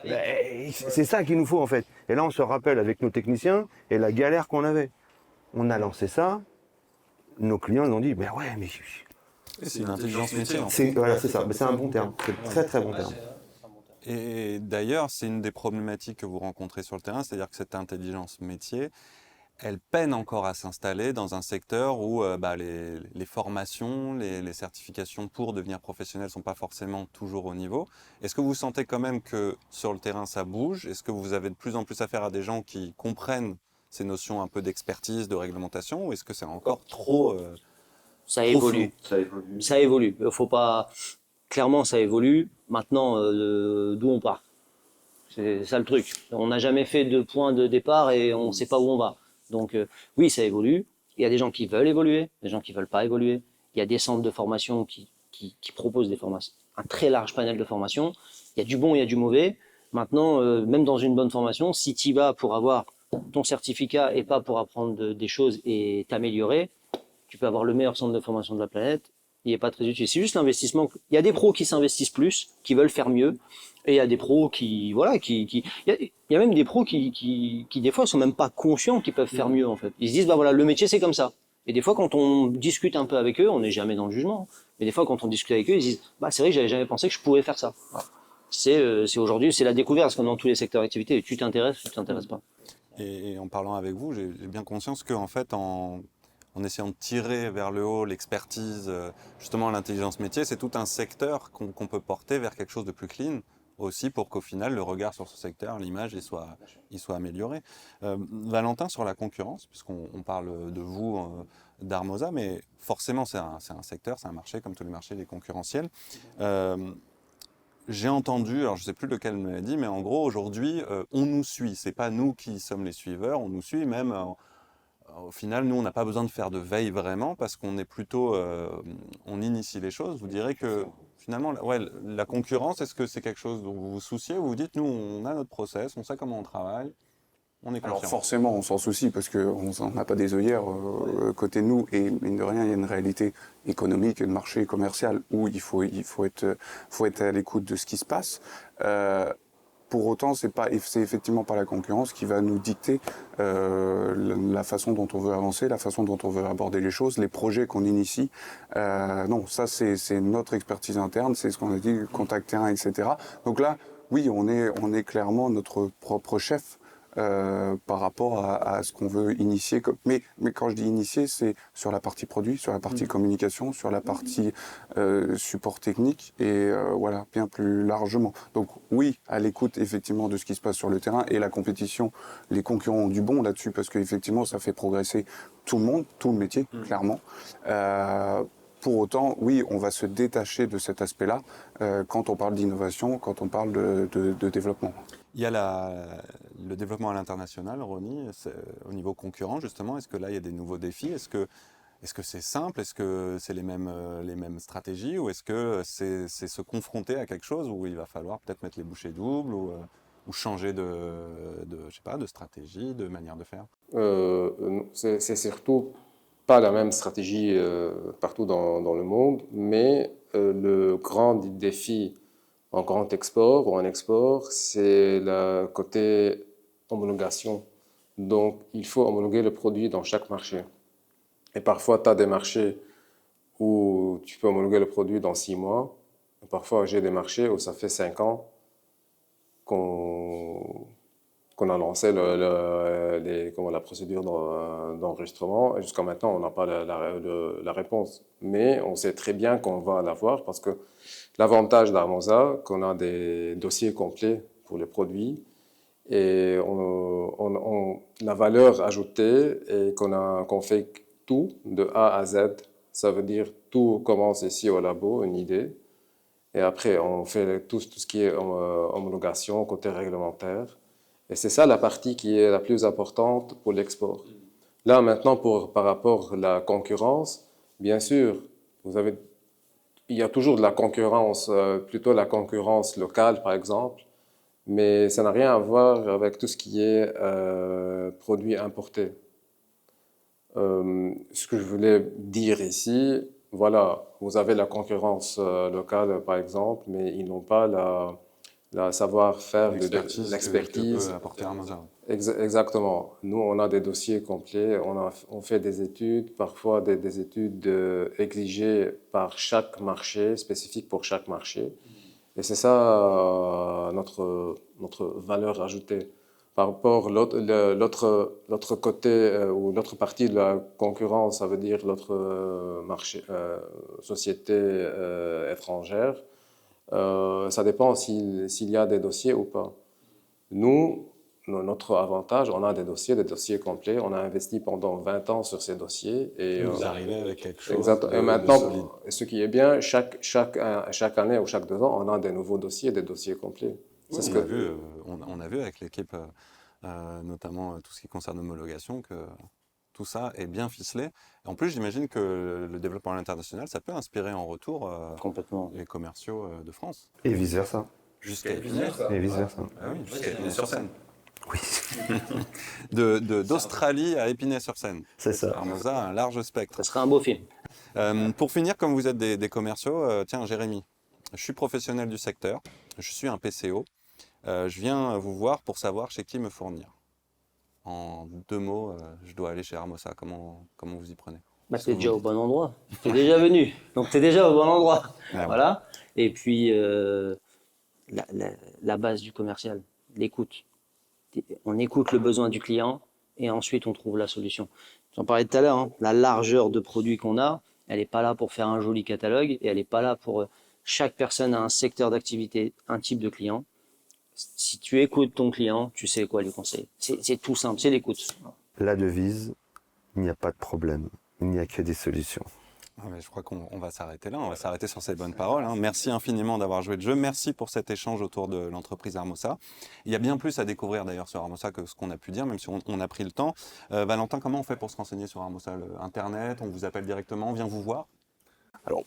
c'est ça qu'il nous faut en fait. Et là on se rappelle avec nos techniciens et la galère qu'on avait. On a lancé ça, nos clients ils ont dit, mais ouais, mais c'est une intelligence métier. Voilà, c'est ça, mais c'est un bon terme, c'est très très bon terme. Et d'ailleurs, c'est une des problématiques que vous rencontrez sur le terrain, c'est-à-dire que cette intelligence métier, elle peine encore à s'installer dans un secteur où les formations, les certifications pour devenir professionnel sont pas forcément toujours au niveau. Est-ce que vous sentez quand même que sur le terrain ça bouge? Est-ce que vous avez de plus en plus affaire à des gens qui comprennent ces notions un peu d'expertise, de réglementation, ou est-ce que c'est encore trop ça évolue. Ça évolue. Faut pas. Clairement, ça évolue. Maintenant, d'où on part? C'est ça le truc. On n'a jamais fait de point de départ et on ne sait pas où on va. Donc oui, ça évolue. Il y a des gens qui veulent évoluer, des gens qui veulent pas évoluer. Il y a des centres de formation qui proposent des formations, un très large panel de formations. Il y a du bon, il y a du mauvais. Maintenant, même dans une bonne formation, si tu y vas pour avoir ton certificat et pas pour apprendre des choses et t'améliorer, tu peux avoir le meilleur centre de formation de la planète. Il n'est pas très utile. C'est juste l'investissement. Il y a des pros qui s'investissent plus, qui veulent faire mieux, et il y a des pros qui il y a même des pros qui des fois sont même pas conscients qu'ils peuvent faire mieux en fait. Ils se disent bah voilà, le métier c'est comme ça. Et des fois quand on discute un peu avec eux, on n'est jamais dans le jugement, mais des fois quand on discute avec eux, ils se disent bah c'est vrai que j'avais jamais pensé que je pouvais faire ça. Voilà. C'est aujourd'hui, c'est la découverte, comme dans tous les secteurs d'activité. Tu t'intéresses ou tu t'intéresses pas. Et en parlant avec vous, j'ai bien conscience que en fait en essayant de tirer vers le haut l'expertise, justement l'intelligence métier, c'est tout un secteur qu'on peut porter vers quelque chose de plus clean aussi pour qu'au final le regard sur ce secteur, l'image, il soit amélioré. Valentin, sur la concurrence, puisqu'on parle de vous, d'Armosa, mais forcément c'est un secteur, c'est un marché comme tous les marchés, il est concurrentiel. J'ai entendu, alors je sais plus lequel me l'a dit, mais en gros aujourd'hui on nous suit, c'est pas nous qui sommes les suiveurs, on nous suit même. Au final, nous, on n'a pas besoin de faire de veille vraiment parce qu'on est plutôt, on initie les choses. Vous direz que finalement, la concurrence, est-ce que c'est quelque chose dont vous vous souciez ou vous dites, nous, on a notre process, on sait comment on travaille, on est confiant? Alors forcément, on s'en soucie parce qu'on n'a pas des œillères côté nous et mine de rien, il y a une réalité économique et de marché commercial où il faut être à l'écoute de ce qui se passe. Pour autant, c'est effectivement pas la concurrence qui va nous dicter la façon dont on veut avancer, la façon dont on veut aborder les choses, les projets qu'on initie. Non, ça c'est notre expertise interne, c'est ce qu'on a dit, contact terrain, etc. Donc là, oui, on est clairement notre propre chef. Par rapport à ce qu'on veut initier. Mais quand je dis initier, c'est sur la partie produit, sur la partie communication, sur la partie support technique et voilà, bien plus largement. Donc oui, à l'écoute effectivement de ce qui se passe sur le terrain et la compétition, les concurrents ont du bon là-dessus parce qu'effectivement ça fait progresser tout le monde, tout le métier, clairement. Pour autant, oui, on va se détacher de cet aspect-là quand on parle d'innovation, quand on parle de développement. Il y a le développement à l'international, Ronnie, au niveau concurrent justement. Est-ce que là, il y a des nouveaux défis? Est-ce que Est-ce que c'est simple? Est-ce que c'est les mêmes stratégies? Ou est-ce que c'est se confronter à quelque chose où il va falloir peut-être mettre les bouchées doubles ou changer je sais pas, de stratégie, de manière de faire? C'est surtout pas la même stratégie partout dans le monde, mais le grand défi en grand export ou en export, c'est le côté homologation. Donc, il faut homologuer le produit dans chaque marché. Et parfois, tu as des marchés où tu peux homologuer le produit dans 6 mois. Et parfois, j'ai des marchés où ça fait 5 ans qu'on a lancé la procédure d'enregistrement. Et jusqu'à maintenant, on n'a pas la réponse. Mais on sait très bien qu'on va l'avoir parce que l'avantage d'Armosa, qu'on a des dossiers complets pour les produits et la valeur ajoutée est qu'on fait tout de A à Z. Ça veut dire tout commence ici au labo, une idée. Et après, on fait tout ce qui est homologation, côté réglementaire. Et c'est ça la partie qui est la plus importante pour l'export. Là, maintenant, par rapport à la concurrence, bien sûr, il y a toujours de la concurrence, plutôt la concurrence locale, par exemple, mais ça n'a rien à voir avec tout ce qui est produits importés. Ce que je voulais dire ici, voilà, vous avez la concurrence locale, par exemple, mais ils n'ont pas la savoir-faire, l'expertise. Que peut apporter Armosa. Exactement. Nous, on a des dossiers complets, on fait des études, parfois des études exigées par chaque marché, spécifiques pour chaque marché. Et c'est ça notre valeur ajoutée. Par rapport à l'autre côté ou l'autre partie de la concurrence, ça veut dire l'autre marché, société étrangère, ça dépend s'il y a des dossiers ou pas. Nous, notre avantage, on a des dossiers complets. On a investi pendant 20 ans sur ces dossiers. Et vous arrivez avec quelque chose et maintenant, ce qui est bien, chaque année ou chaque 2 ans, on a des nouveaux dossiers, des dossiers complets. Oui, on a vu avec l'équipe, notamment tout ce qui concerne l'homologation, que tout ça est bien ficelé. En plus, j'imagine que le développement à l'international, ça peut inspirer en retour complètement les commerciaux de France. Et vice-versa. Jusqu'à Épinay. Et vice-versa. Ah oui, jusqu'à Épinay-sur-Seine. Oui. D'Australie à Épinay-sur-Seine. C'est ça. Armosa a un large spectre. Ça serait un beau film. Pour finir, comme vous êtes des commerciaux, tiens, Jérémy, je suis professionnel du secteur, je suis un PCO. Je viens vous voir pour savoir chez qui me fournir. En 2 mots, je dois aller chez Armosa. Comment vous y prenez? Bah, t'es déjà au bon endroit. T'es déjà venu. Donc t'es déjà au bon endroit. Ah, voilà. Et puis la base du commercial, l'écoute. On écoute le besoin du client et ensuite on trouve la solution. J'en parlais tout à l'heure, hein, la largeur de produits qu'on a, elle n'est pas là pour faire un joli catalogue et elle n'est pas là pour chaque personne a un secteur d'activité, un type de client. Si tu écoutes ton client, tu sais quoi lui conseiller. C'est tout simple, c'est l'écoute. La devise, il n'y a pas de problème, il n'y a que des solutions. Ah, mais je crois qu'on va s'arrêter là, on va s'arrêter sur ces bonnes paroles. Hein. Merci infiniment d'avoir joué le jeu, merci pour cet échange autour de l'entreprise Armosa. Il y a bien plus à découvrir d'ailleurs sur Armosa que ce qu'on a pu dire, même si on a pris le temps. Valentin, comment on fait pour se renseigner sur Armosa? Internet, on vous appelle directement, on vient vous voir? Alors,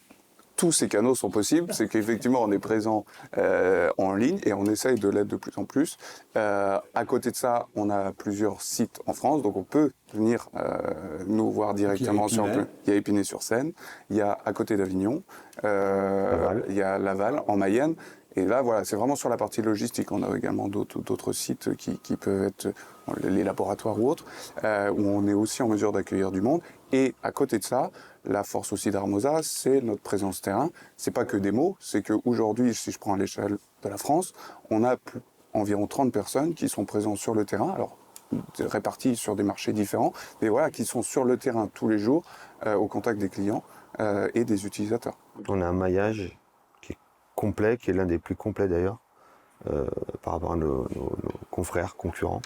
tous ces canaux sont possibles, c'est qu'effectivement on est présent en ligne et on essaye de l'être de plus en plus. À côté de ça, on a plusieurs sites en France, donc on peut venir nous voir directement sur le... Il y a Épinay-sur-Seine, il y a à côté d'Avignon, il y a Laval, en Mayenne. Et là, voilà, c'est vraiment sur la partie logistique. On a également d'autres sites qui peuvent être les laboratoires ou autres, où on est aussi en mesure d'accueillir du monde. Et à côté de ça, la force aussi d'Armosa, c'est notre présence terrain. C'est pas que des mots, c'est qu'aujourd'hui, si je prends à l'échelle de la France, on a environ 30 personnes qui sont présentes sur le terrain. Alors, répartis sur des marchés différents, mais voilà, qui sont sur le terrain tous les jours, au contact des clients et des utilisateurs. On a un maillage qui est complet, qui est l'un des plus complets d'ailleurs, par rapport à nos confrères, concurrents.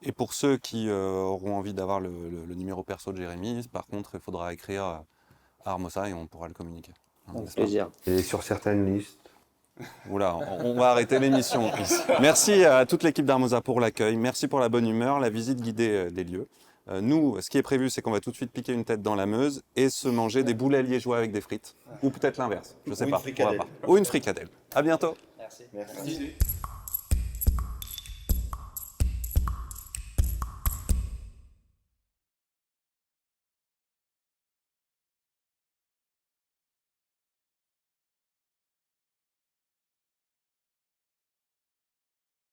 Et pour ceux qui auront envie d'avoir le numéro perso de Jérémy, par contre, il faudra écrire à Armosa et on pourra le communiquer. Avec plaisir. Et sur certaines listes. Oula, on va arrêter l'émission. Merci à toute l'équipe d'Armosa pour l'accueil. Merci pour la bonne humeur, la visite guidée des lieux. Nous, ce qui est prévu, c'est qu'on va tout de suite piquer une tête dans la Meuse et se manger des boulets liégeois avec des frites. Ou peut-être l'inverse, je sais pas. On va voir. Ou une fricadelle. À bientôt. Merci. Merci.